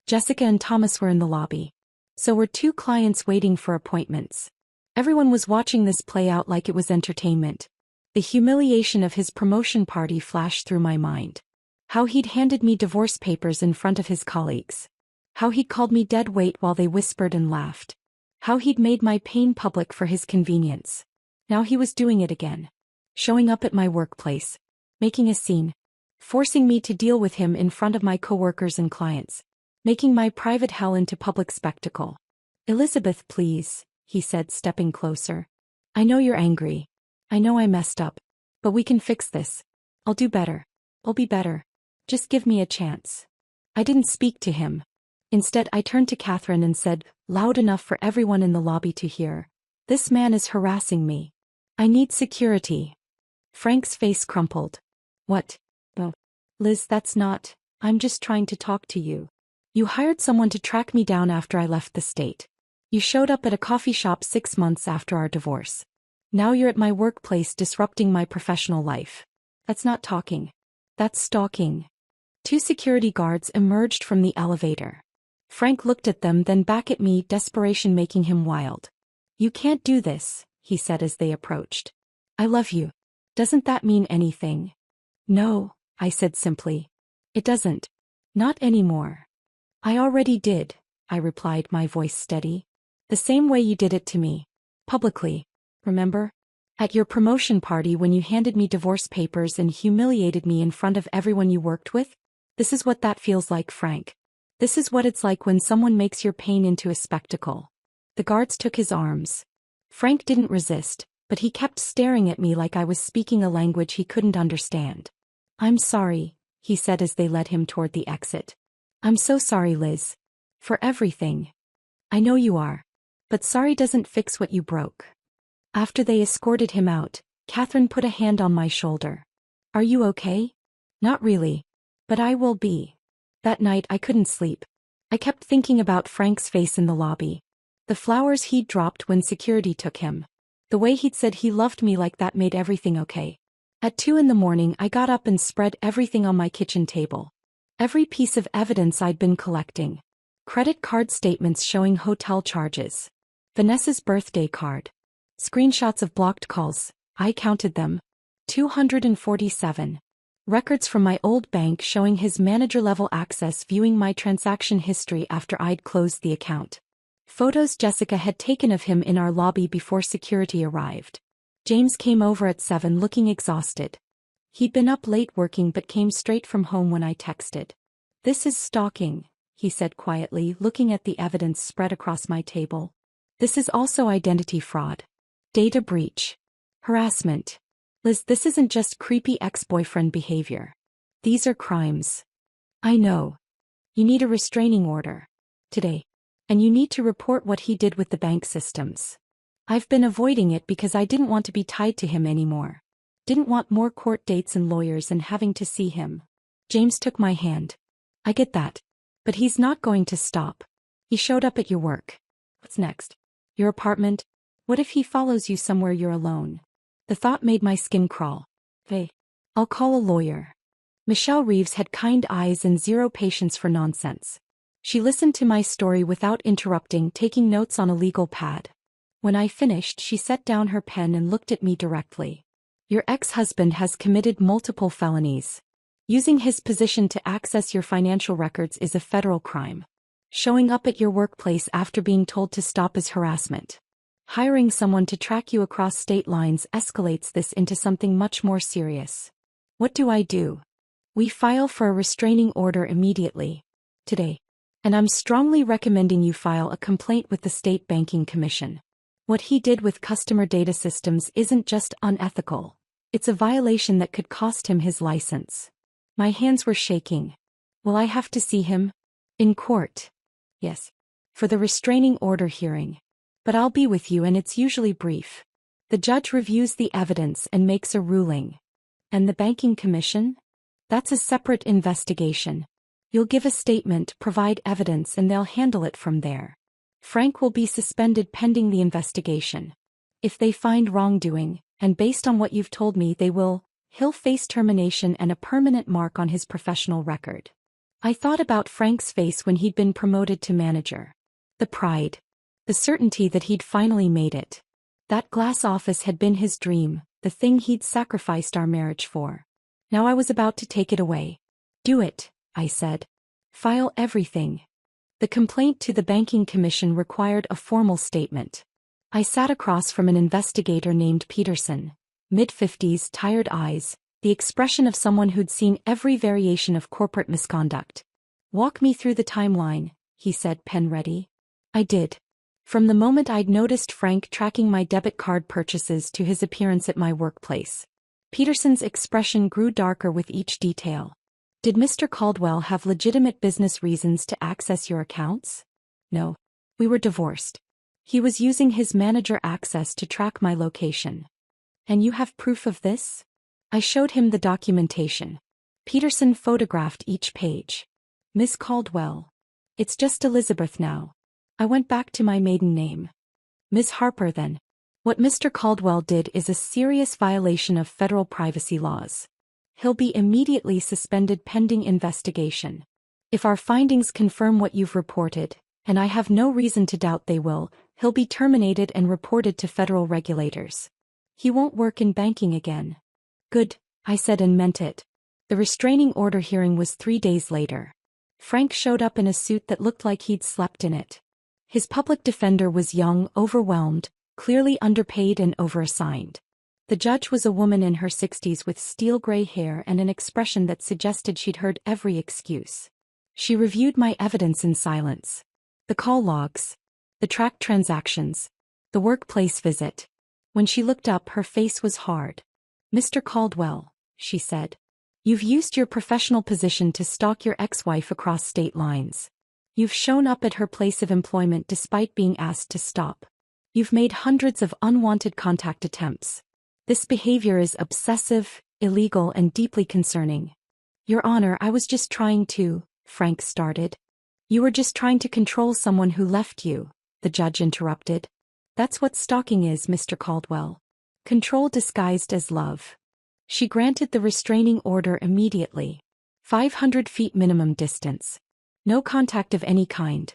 Jessica and Thomas were in the lobby. So were 2 clients waiting for appointments. Everyone was watching this play out like it was entertainment. The humiliation of his promotion party flashed through my mind. How he'd handed me divorce papers in front of his colleagues. How he'd called me dead weight while they whispered and laughed. How he'd made my pain public for his convenience. Now he was doing it again. Showing up at my workplace. Making a scene. Forcing me to deal with him in front of my coworkers and clients. Making my private hell into public spectacle. Elizabeth, please, he said, stepping closer. I know you're angry. I know I messed up. But we can fix this. I'll do better. I'll be better. Just give me a chance. I didn't speak to him. Instead, I turned to Catherine and said, loud enough for everyone in the lobby to hear. This man is harassing me. I need security. Frank's face crumpled. What? Oh. Liz, that's not. I'm just trying to talk to you. You hired someone to track me down after I left the state. You showed up at a coffee shop 6 months after our divorce. Now you're at my workplace disrupting my professional life. That's not talking. That's stalking. 2 security guards emerged from the elevator. Frank looked at them, then back at me, desperation making him wild. You can't do this, he said as they approached. I love you. Doesn't that mean anything? No, I said simply. It doesn't. Not anymore. I already did, I replied, my voice steady. The same way you did it to me. Publicly. Remember? At your promotion party when you handed me divorce papers and humiliated me in front of everyone you worked with? This is what that feels like, Frank. This is what it's like when someone makes your pain into a spectacle. The guards took his arms. Frank didn't resist, but he kept staring at me like I was speaking a language he couldn't understand. I'm sorry, he said as they led him toward the exit. I'm so sorry, Liz. For everything. I know you are. But sorry doesn't fix what you broke. After they escorted him out, Catherine put a hand on my shoulder. Are you okay? Not really. But I will be. That night I couldn't sleep. I kept thinking about Frank's face in the lobby. The flowers he'd dropped when security took him. The way he'd said he loved me like that made everything okay. At 2 a.m, I got up and spread everything on my kitchen table. Every piece of evidence I'd been collecting. Credit card statements showing hotel charges. Vanessa's birthday card. Screenshots of blocked calls, I counted them. 247. Records from my old bank showing his manager-level access viewing my transaction history after I'd closed the account. Photos Jessica had taken of him in our lobby before security arrived. James came over at 7 looking exhausted. He'd been up late working but came straight from home when I texted. This is stalking, he said quietly, looking at the evidence spread across my table. This is also identity fraud. Data breach. Harassment. Liz, this isn't just creepy ex-boyfriend behavior. These are crimes. I know. You need a restraining order. Today. And you need to report what he did with the bank systems. I've been avoiding it because I didn't want to be tied to him anymore. Didn't want more court dates and lawyers and having to see him. James took my hand. I get that. But he's not going to stop. He showed up at your work. What's next? Your apartment? What if he follows you somewhere you're alone? The thought made my skin crawl. Hey. I'll call a lawyer. Michelle Reeves had kind eyes and zero patience for nonsense. She listened to my story without interrupting, taking notes on a legal pad. When I finished, she set down her pen and looked at me directly. Your ex-husband has committed multiple felonies. Using his position to access your financial records is a federal crime. Showing up at your workplace after being told to stop is harassment. Hiring someone to track you across state lines escalates this into something much more serious. What do? We file for a restraining order immediately. Today. And I'm strongly recommending you file a complaint with the State Banking Commission. What he did with customer data systems isn't just unethical. It's a violation that could cost him his license. My hands were shaking. Will I have to see him? In court. Yes. For the restraining order hearing. But I'll be with you and it's usually brief. The judge reviews the evidence and makes a ruling. And the Banking Commission? That's a separate investigation. You'll give a statement, provide evidence, and they'll handle it from there. Frank will be suspended pending the investigation. If they find wrongdoing, and based on what you've told me they will, he'll face termination and a permanent mark on his professional record. I thought about Frank's face when he'd been promoted to manager. The pride. The certainty that he'd finally made it. That glass office had been his dream, the thing he'd sacrificed our marriage for. Now I was about to take it away. Do it, I said. File everything. The complaint to the Banking Commission required a formal statement. I sat across from an investigator named Peterson, mid-50s, tired eyes, the expression of someone who'd seen every variation of corporate misconduct. Walk me through the timeline, he said, pen ready. I did. From the moment I'd noticed Frank tracking my debit card purchases to his appearance at my workplace. Peterson's expression grew darker with each detail. Did Mr. Caldwell have legitimate business reasons to access your accounts? No. We were divorced. He was using his manager access to track my location. And you have proof of this? I showed him the documentation. Peterson photographed each page. Miss Caldwell. It's just Elizabeth now. I went back to my maiden name. Miss Harper then. What Mr. Caldwell did is a serious violation of federal privacy laws. He'll be immediately suspended pending investigation. If our findings confirm what you've reported, and I have no reason to doubt they will, he'll be terminated and reported to federal regulators. He won't work in banking again. Good, I said and meant it. The restraining order hearing was 3 days later. Frank showed up in a suit that looked like he'd slept in it. His public defender was young, overwhelmed, clearly underpaid and overassigned. The judge was a woman in her 60s with steel-gray hair and an expression that suggested she'd heard every excuse. She reviewed my evidence in silence. The call logs, the tracked transactions, the workplace visit. When she looked up, her face was hard. "Mr. Caldwell," she said, "you've used your professional position to stalk your ex-wife across state lines. You've shown up at her place of employment despite being asked to stop. You've made hundreds of unwanted contact attempts. This behavior is obsessive, illegal, and deeply concerning." "Your Honor, I was just trying to," Frank started. "You were just trying to control someone who left you," the judge interrupted. "That's what stalking is, Mr. Caldwell. Control disguised as love." She granted the restraining order immediately. 500 feet minimum distance. No contact of any kind.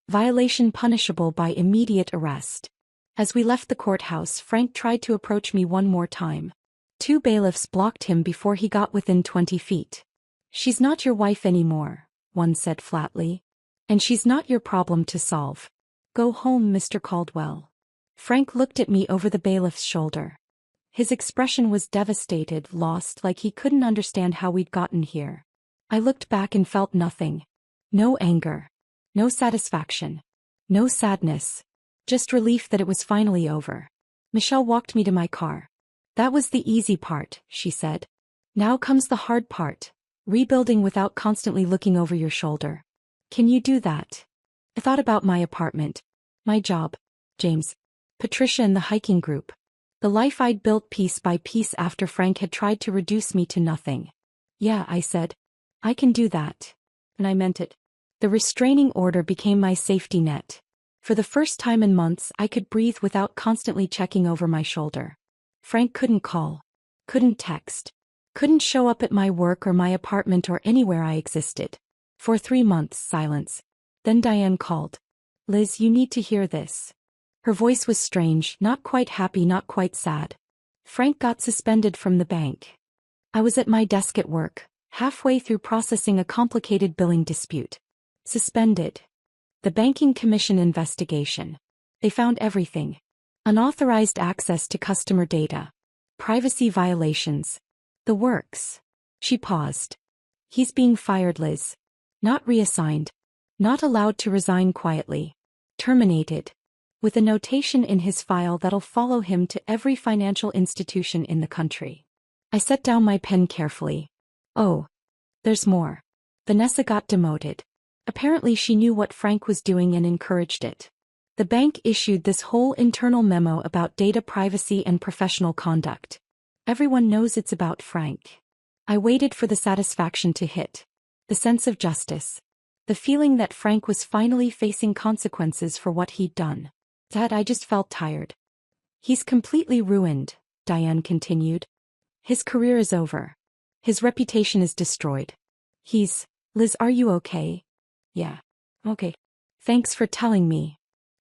Violation punishable by immediate arrest. As we left the courthouse, Frank tried to approach me one more time. 2 bailiffs blocked him before he got within 20 feet. "She's not your wife anymore," one said flatly. "And she's not your problem to solve. Go home, Mr. Caldwell." Frank looked at me over the bailiff's shoulder. His expression was devastated, lost, like he couldn't understand how we'd gotten here. I looked back and felt nothing. No anger. No satisfaction. No sadness. Just relief that it was finally over. Michelle walked me to my car. "That was the easy part," she said. "Now comes the hard part. Rebuilding without constantly looking over your shoulder. Can you do that?" I thought about my apartment. My job. James. Patricia and the hiking group. The life I'd built piece by piece after Frank had tried to reduce me to nothing. "Yeah," I said. "I can do that." And I meant it. The restraining order became my safety net. For the first time in months, I could breathe without constantly checking over my shoulder. Frank couldn't call. Couldn't text. Couldn't show up at my work or my apartment or anywhere I existed. For 3 months, silence. Then Diane called. "Liz, you need to hear this." Her voice was strange, not quite happy, not quite sad. "Frank got suspended from the bank." I was at my desk at work, halfway through processing a complicated billing dispute. Suspended. The Banking Commission investigation. They found everything. Unauthorized access to customer data. Privacy violations. The works. She paused. "He's being fired, Liz. Not reassigned. Not allowed to resign quietly. Terminated. With a notation in his file that'll follow him to every financial institution in the country." I set down my pen carefully. "Oh. There's more. Vanessa got demoted. Apparently she knew what Frank was doing and encouraged it. The bank issued this whole internal memo about data privacy and professional conduct. Everyone knows it's about Frank." I waited for the satisfaction to hit. The sense of justice. The feeling that Frank was finally facing consequences for what he'd done. Dad, I just felt tired. "He's completely ruined," Diane continued. "His career is over. His reputation is destroyed. Liz, are you okay?" "Yeah. Okay. Thanks for telling me."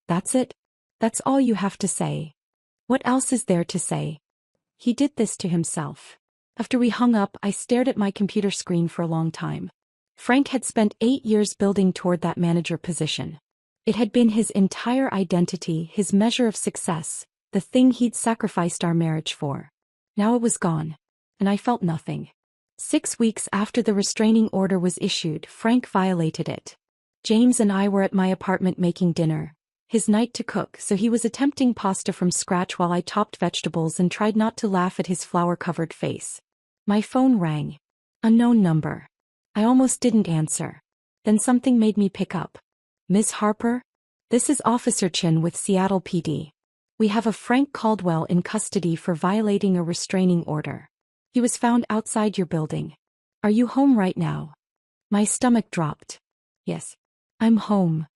"That's it? That's all you have to say?" "What else is there to say? He did this to himself." After we hung up, I stared at my computer screen for a long time. Frank had spent 8 years building toward that manager position. It had been his entire identity, his measure of success, the thing he'd sacrificed our marriage for. Now it was gone. And I felt nothing. 6 weeks after the restraining order was issued, Frank violated it. James and I were at my apartment making dinner. His night to cook, so he was attempting pasta from scratch while I chopped vegetables and tried not to laugh at his flour-covered face. My phone rang. Unknown number. I almost didn't answer. Then something made me pick up. "Ms. Harper? This is Officer Chin with Seattle PD. We have a Frank Caldwell in custody for violating a restraining order. He was found outside your building. Are you home right now?" My stomach dropped. "Yes. I'm home.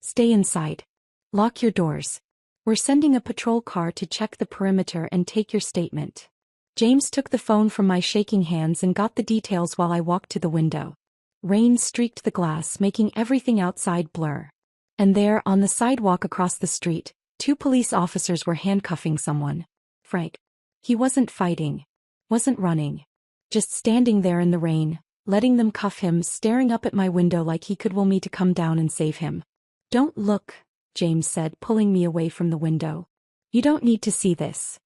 Stay inside. Lock your doors. We're sending a patrol car to check the perimeter and take your statement." James took the phone from my shaking hands and got the details while I walked to the window. Rain streaked the glass, making everything outside blur. And there, on the sidewalk across the street, 2 police officers were handcuffing someone. Frank. He wasn't fighting. Wasn't running. Just standing there in the rain, letting them cuff him, staring up at my window like he could will me to come down and save him. "Don't look," James said, pulling me away from the window. "You don't need to see this."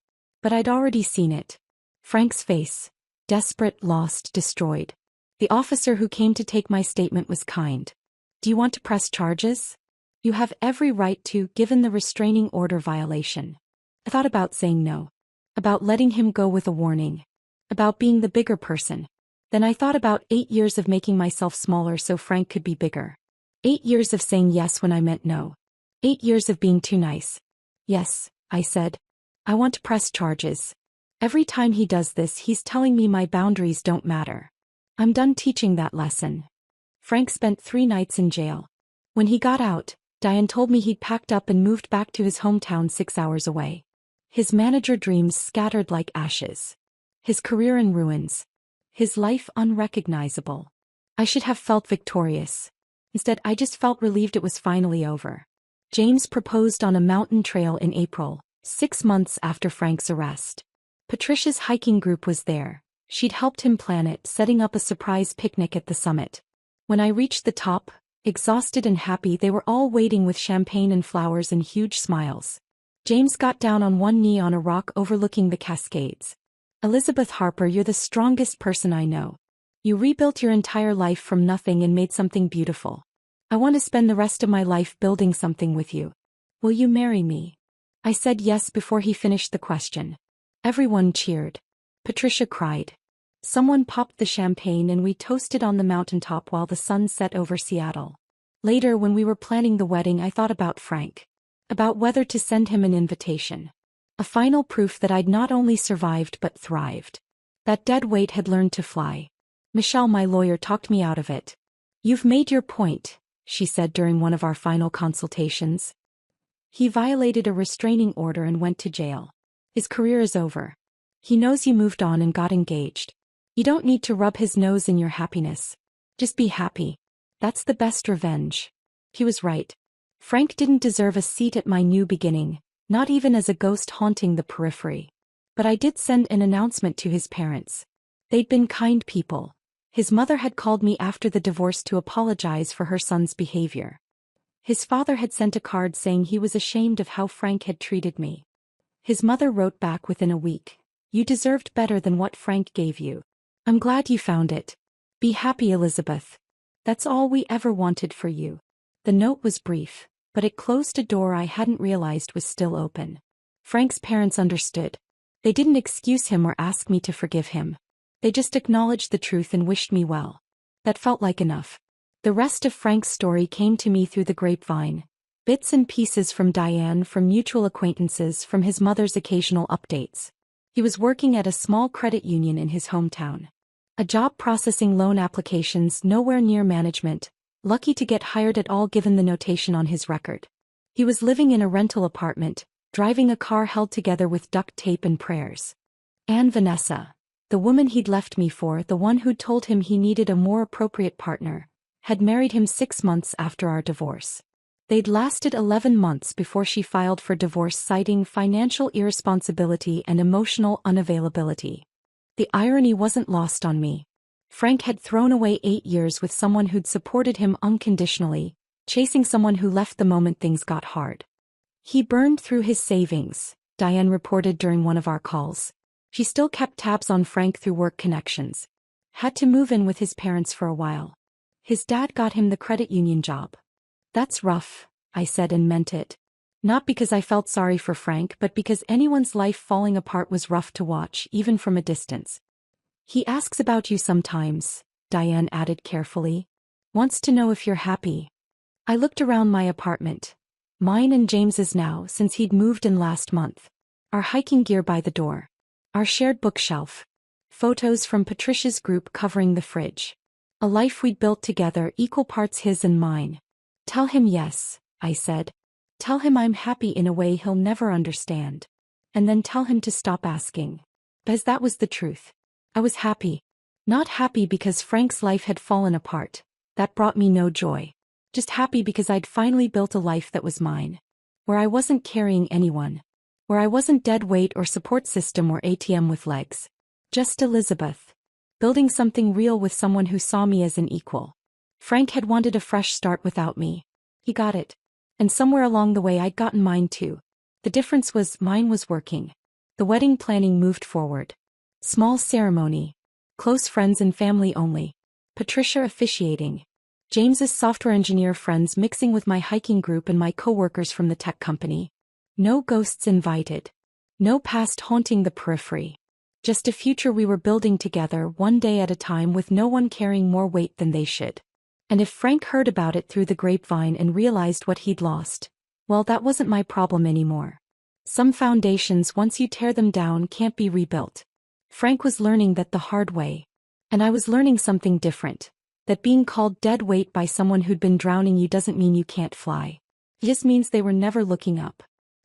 But I'd already seen it. Frank's face. Desperate, lost, destroyed. The officer who came to take my statement was kind. Do you want to press charges? You have every right to, given the restraining order violation. I thought about saying no. About letting him go with a warning. About being the bigger person. Then I thought about 8 years of making myself smaller so Frank could be bigger. 8 years of saying yes when I meant no. 8 years of being too nice. Yes, I said. I want to press charges. Every time he does this, he's telling me my boundaries don't matter. I'm done teaching that lesson. Frank spent 3 nights in jail. When he got out, Diane told me he'd packed up and moved back to his hometown 6 hours away. His manager dreams scattered like ashes. His career in ruins. His life unrecognizable. I should have felt victorious. Instead, I just felt relieved it was finally over. James proposed on a mountain trail in April, 6 months after Frank's arrest. Patricia's hiking group was there. She'd helped him plan it, setting up a surprise picnic at the summit. When I reached the top, exhausted and happy, they were all waiting with champagne and flowers and huge smiles. James got down on one knee on a rock overlooking the Cascades. Elizabeth Harper, you're the strongest person I know. You rebuilt your entire life from nothing and made something beautiful. I want to spend the rest of my life building something with you. Will you marry me? I said yes before he finished the question. Everyone cheered. Patricia cried. Someone popped the champagne and we toasted on the mountaintop while the sun set over Seattle. Later, when we were planning the wedding, I thought about Frank. About whether to send him an invitation. A final proof that I'd not only survived but thrived. That dead weight had learned to fly. Michelle, my lawyer, talked me out of it. You've made your point, she said during one of our final consultations. He violated a restraining order and went to jail. His career is over. He knows you moved on and got engaged. You don't need to rub his nose in your happiness. Just be happy. That's the best revenge. He was right. Frank didn't deserve a seat at my new beginning, not even as a ghost haunting the periphery. But I did send an announcement to his parents. They'd been kind people. His mother had called me after the divorce to apologize for her son's behavior. His father had sent a card saying he was ashamed of how Frank had treated me. His mother wrote back within a week. You deserved better than what Frank gave you. I'm glad you found it. Be happy, Elizabeth. That's all we ever wanted for you. The note was brief, but it closed a door I hadn't realized was still open. Frank's parents understood. They didn't excuse him or ask me to forgive him. They just acknowledged the truth and wished me well. That felt like enough. The rest of Frank's story came to me through the grapevine. Bits and pieces from Diane, from mutual acquaintances, from his mother's occasional updates. He was working at a small credit union in his hometown. A job processing loan applications, nowhere near management, lucky to get hired at all given the notation on his record. He was living in a rental apartment, driving a car held together with duct tape and prayers. And Vanessa, the woman he'd left me for, the one who'd told him he needed a more appropriate partner, had married him 6 months after our divorce. They'd lasted 11 months before she filed for divorce, citing financial irresponsibility and emotional unavailability. The irony wasn't lost on me. Frank had thrown away 8 years with someone who'd supported him unconditionally, chasing someone who left the moment things got hard. He burned through his savings, Diane reported during one of our calls. She still kept tabs on Frank through work connections. Had to move in with his parents for a while. His dad got him the credit union job. That's rough, I said and meant it. Not because I felt sorry for Frank, but because anyone's life falling apart was rough to watch, even from a distance. He asks about you sometimes, Diane added carefully. Wants to know if you're happy. I looked around my apartment. Mine and James's now, since he'd moved in last month. Our hiking gear by the door. Our shared bookshelf. Photos from Patricia's group covering the fridge. A life we'd built together, equal parts his and mine. Tell him yes, I said. Tell him I'm happy in a way he'll never understand. And then tell him to stop asking. Because that was the truth. I was happy. Not happy because Frank's life had fallen apart. That brought me no joy. Just happy because I'd finally built a life that was mine. Where I wasn't carrying anyone. Where I wasn't dead weight or support system or ATM with legs. Just Elizabeth. Building something real with someone who saw me as an equal. Frank had wanted a fresh start without me. He got it. And somewhere along the way I'd gotten mine too. The difference was mine was working. The wedding planning moved forward. Small ceremony. Close friends and family only. Patricia officiating. James's software engineer friends mixing with my hiking group and my coworkers from the tech company. No ghosts invited. No past haunting the periphery. Just a future we were building together one day at a time with no one carrying more weight than they should. And if Frank heard about it through the grapevine and realized what he'd lost, well, that wasn't my problem anymore. Some foundations, once you tear them down, can't be rebuilt. Frank was learning that the hard way. And I was learning something different. That being called dead weight by someone who'd been drowning you doesn't mean you can't fly. It just means they were never looking up.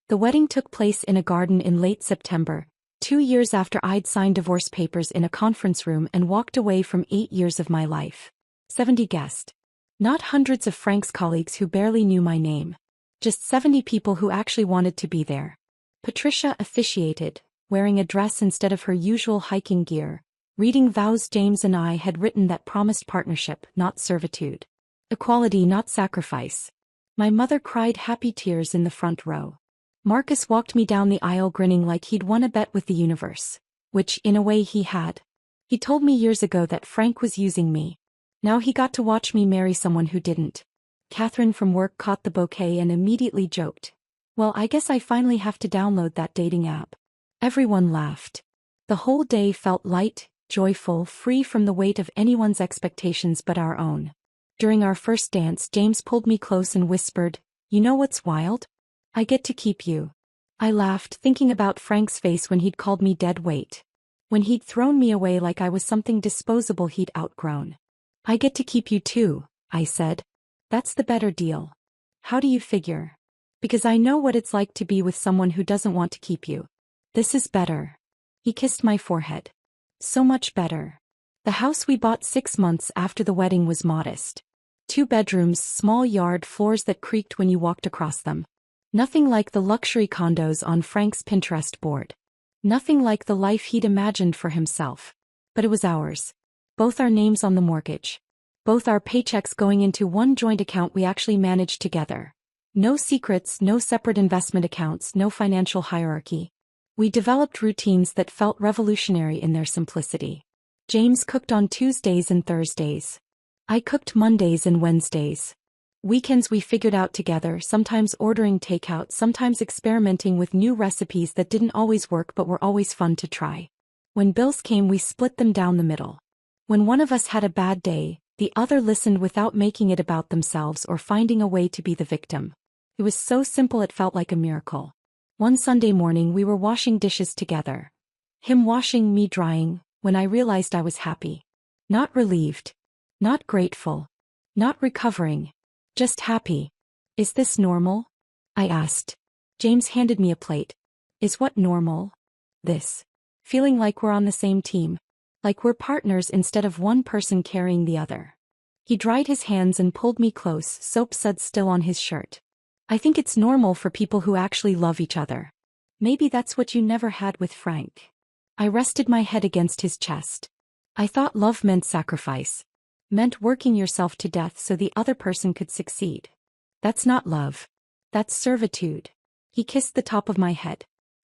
The wedding took place in a garden in late September, 2 years after I'd signed divorce papers in a conference room and walked away from 8 years of my life. 70 guests. Not hundreds of Frank's colleagues who barely knew my name. Just 70 people who actually wanted to be there. Patricia officiated, wearing a dress instead of her usual hiking gear, reading vows James and I had written that promised partnership, not servitude. Equality, not sacrifice. My mother cried happy tears in the front row. Marcus walked me down the aisle grinning like he'd won a bet with the universe. Which, in a way, he had. He told me years ago that Frank was using me. Now he got to watch me marry someone who didn't. Catherine from work caught the bouquet and immediately joked. Well, I guess I finally have to download that dating app. Everyone laughed. The whole day felt light, joyful, free from the weight of anyone's expectations but our own. During our first dance, James pulled me close and whispered, "You know what's wild? I get to keep you." I laughed, thinking about Frank's face when he'd called me dead weight. When he'd thrown me away like I was something disposable he'd outgrown. "I get to keep you too," I said. "That's the better deal." "How do you figure?" "Because I know what it's like to be with someone who doesn't want to keep you. This is better." He kissed my forehead. "So much better." The house we bought 6 months after the wedding was modest. 2 bedrooms, small yard, floors that creaked when you walked across them. Nothing like the luxury condos on Frank's Pinterest board. Nothing like the life he'd imagined for himself. But it was ours. Both our names on the mortgage. Both our paychecks going into one joint account we actually managed together. No secrets, no separate investment accounts, no financial hierarchy. We developed routines that felt revolutionary in their simplicity. James cooked on Tuesdays and Thursdays. I cooked Mondays and Wednesdays. Weekends we figured out together, sometimes ordering takeout, sometimes experimenting with new recipes that didn't always work but were always fun to try. When bills came, we split them down the middle. When one of us had a bad day, the other listened without making it about themselves or finding a way to be the victim. It was so simple it felt like a miracle. One Sunday morning we were washing dishes together. Him washing, me drying, when I realized I was happy. Not relieved. Not grateful. Not recovering. Just happy. "Is this normal?" I asked. James handed me a plate. "Is what normal?" "This. Feeling like we're on the same team. Like we're partners instead of one person carrying the other." He dried his hands and pulled me close, soap suds still on his shirt. "I think it's normal for people who actually love each other. Maybe that's what you never had with Frank." I rested my head against his chest. I thought love meant sacrifice. Meant working yourself to death so the other person could succeed. That's not love. That's servitude. He kissed the top of my head.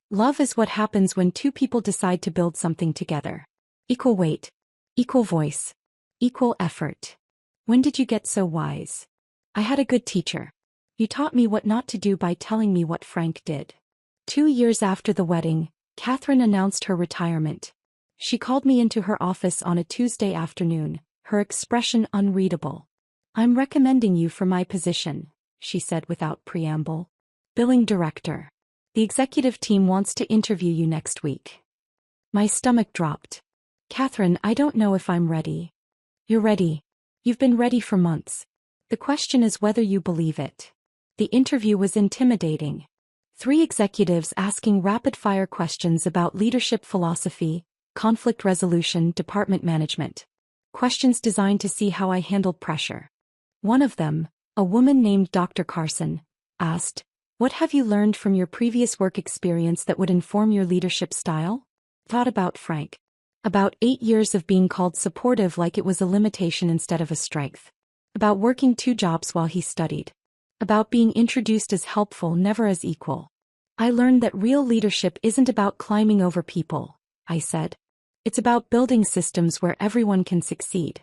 Love is what happens when 2 people decide to build something together. Equal weight. Equal voice. Equal effort. When did you get so wise? I had a good teacher. You taught me what not to do by telling me what Frank did. 2 years after the wedding, Catherine announced her retirement. She called me into her office on a Tuesday afternoon, her expression unreadable. "I'm recommending you for my position," she said without preamble. "Billing director. The executive team wants to interview you next week." My stomach dropped. "Catherine, I don't know if I'm ready." "You're ready. You've been ready for months. The question is whether you believe it." The interview was intimidating. 3 executives asking rapid-fire questions about leadership philosophy, conflict resolution, department management. Questions designed to see how I handled pressure. One of them, a woman named Dr. Carson, asked, "What have you learned from your previous work experience that would inform your leadership style?" Thought about Frank. About 8 years of being called supportive like it was a limitation instead of a strength. About working 2 jobs while he studied. About being introduced as helpful, never as equal. I learned that real leadership isn't about climbing over people, I said. It's about building systems where everyone can succeed.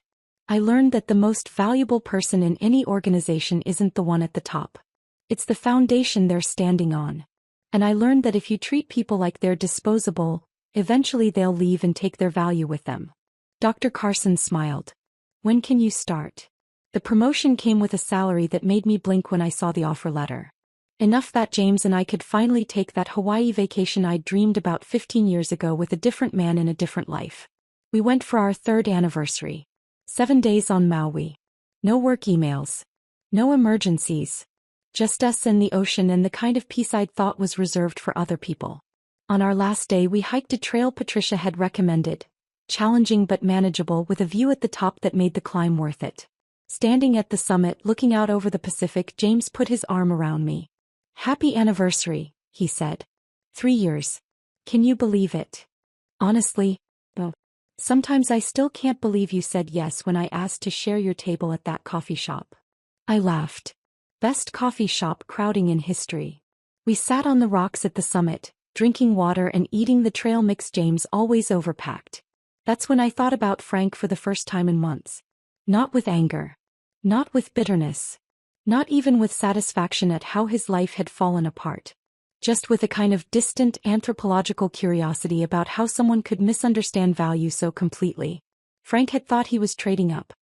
I learned that the most valuable person in any organization isn't the one at the top. It's the foundation they're standing on. And I learned that if you treat people like they're disposable, eventually they'll leave and take their value with them. Dr. Carson smiled. When can you start? The promotion came with a salary that made me blink when I saw the offer letter. Enough that James and I could finally take that Hawaii vacation I'd dreamed about 15 years ago with a different man in a different life. We went for our 3rd anniversary. 7 days on Maui. No work emails. No emergencies. Just us and the ocean and the kind of peace I'd thought was reserved for other people. On our last day we hiked a trail Patricia had recommended, challenging but manageable with a view at the top that made the climb worth it. Standing at the summit looking out over the Pacific, James put his arm around me. Happy anniversary, he said. 3 years. Can you believe it? Honestly, no. Sometimes I still can't believe you said yes when I asked to share your table at that coffee shop. I laughed. Best coffee shop crowding in history. We sat on the rocks at the summit, drinking water and eating the trail mix James always overpacked. That's when I thought about Frank for the first time in months. Not with anger. Not with bitterness. Not even with satisfaction at how his life had fallen apart. Just with a kind of distant anthropological curiosity about how someone could misunderstand value so completely. Frank had thought he was trading up.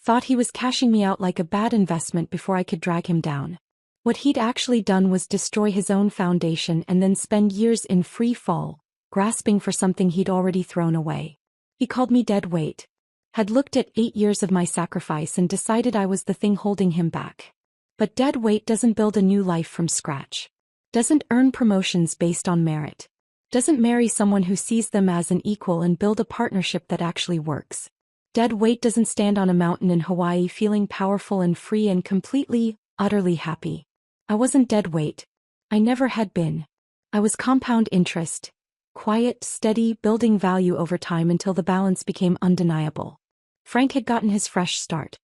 Thought he was cashing me out like a bad investment before I could drag him down. What he'd actually done was destroy his own foundation and then spend years in free fall, grasping for something he'd already thrown away. He called me dead weight. Had looked at 8 years of my sacrifice and decided I was the thing holding him back. But dead weight doesn't build a new life from scratch. Doesn't earn promotions based on merit. Doesn't marry someone who sees them as an equal and build a partnership that actually works. Dead weight doesn't stand on a mountain in Hawaii feeling powerful and free and completely, utterly happy. I wasn't dead weight. I never had been. I was compound interest. Quiet, steady, building value over time until the balance became undeniable. Frank had gotten his fresh start.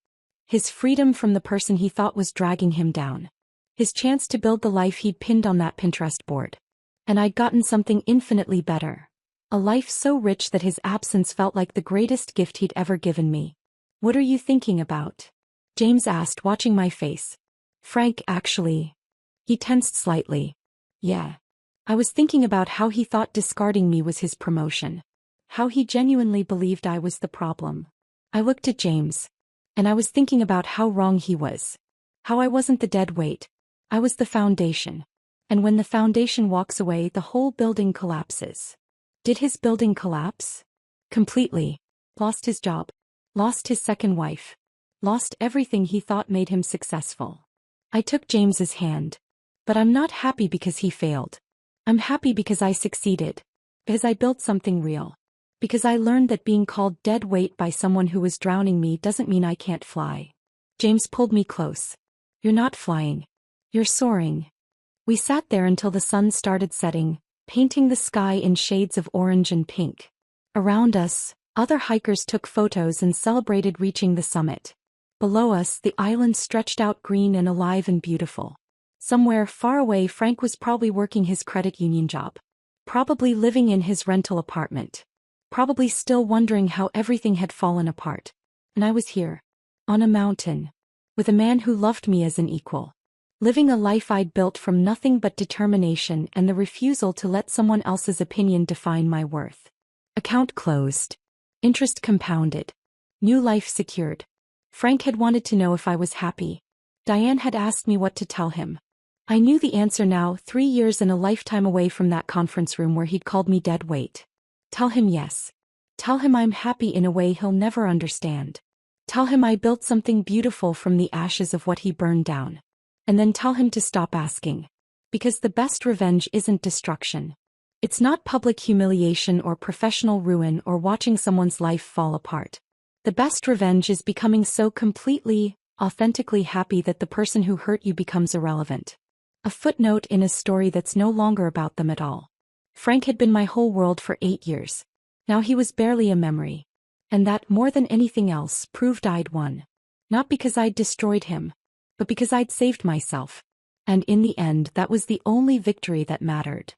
His freedom from the person he thought was dragging him down. His chance to build the life he'd pinned on that Pinterest board. And I'd gotten something infinitely better. A life so rich that his absence felt like the greatest gift he'd ever given me. What are you thinking about? James asked, watching my face. Frank, actually. He tensed slightly. Yeah. I was thinking about how he thought discarding me was his promotion. How he genuinely believed I was the problem. I looked at James. And I was thinking about how wrong he was. How I wasn't the dead weight. I was the foundation. And when the foundation walks away, the whole building collapses. Did his building collapse? Completely. Lost his job. Lost his second wife. Lost everything he thought made him successful. I took James's hand. But I'm not happy because he failed. I'm happy because I succeeded. Because I built something real. Because I learned that being called dead weight by someone who was drowning me doesn't mean I can't fly. James pulled me close. You're not flying. You're soaring. We sat there until the sun started setting, painting the sky in shades of orange and pink. Around us, other hikers took photos and celebrated reaching the summit. Below us, the island stretched out green and alive and beautiful. Somewhere far away, Frank was probably working his credit union job. Probably living in his rental apartment. Probably still wondering how everything had fallen apart. And I was here. On a mountain. With a man who loved me as an equal. Living a life I'd built from nothing but determination and the refusal to let someone else's opinion define my worth. Account closed. Interest compounded. New life secured. Frank had wanted to know if I was happy. Diane had asked me what to tell him. I knew the answer now, 3 years and a lifetime away from that conference room where he'd called me dead weight. Tell him yes. Tell him I'm happy in a way he'll never understand. Tell him I built something beautiful from the ashes of what he burned down. And then tell him to stop asking. Because the best revenge isn't destruction. It's not public humiliation or professional ruin or watching someone's life fall apart. The best revenge is becoming so completely, authentically happy that the person who hurt you becomes irrelevant. A footnote in a story that's no longer about them at all. Frank had been my whole world for 8 years. Now he was barely a memory. And that, more than anything else, proved I'd won. Not because I'd destroyed him. But because I'd saved myself. And in the end, that was the only victory that mattered.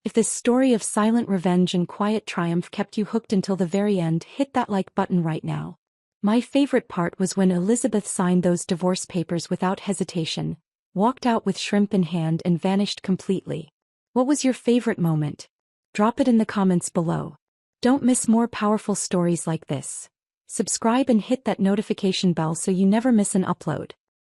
If this story of silent revenge and quiet triumph kept you hooked until the very end, hit that like button right now. My favorite part was when Elizabeth signed those divorce papers without hesitation, walked out with shrimp in hand and vanished completely. What was your favorite moment? Drop it in the comments below. Don't miss more powerful stories like this. Subscribe and hit that notification bell so you never miss an upload.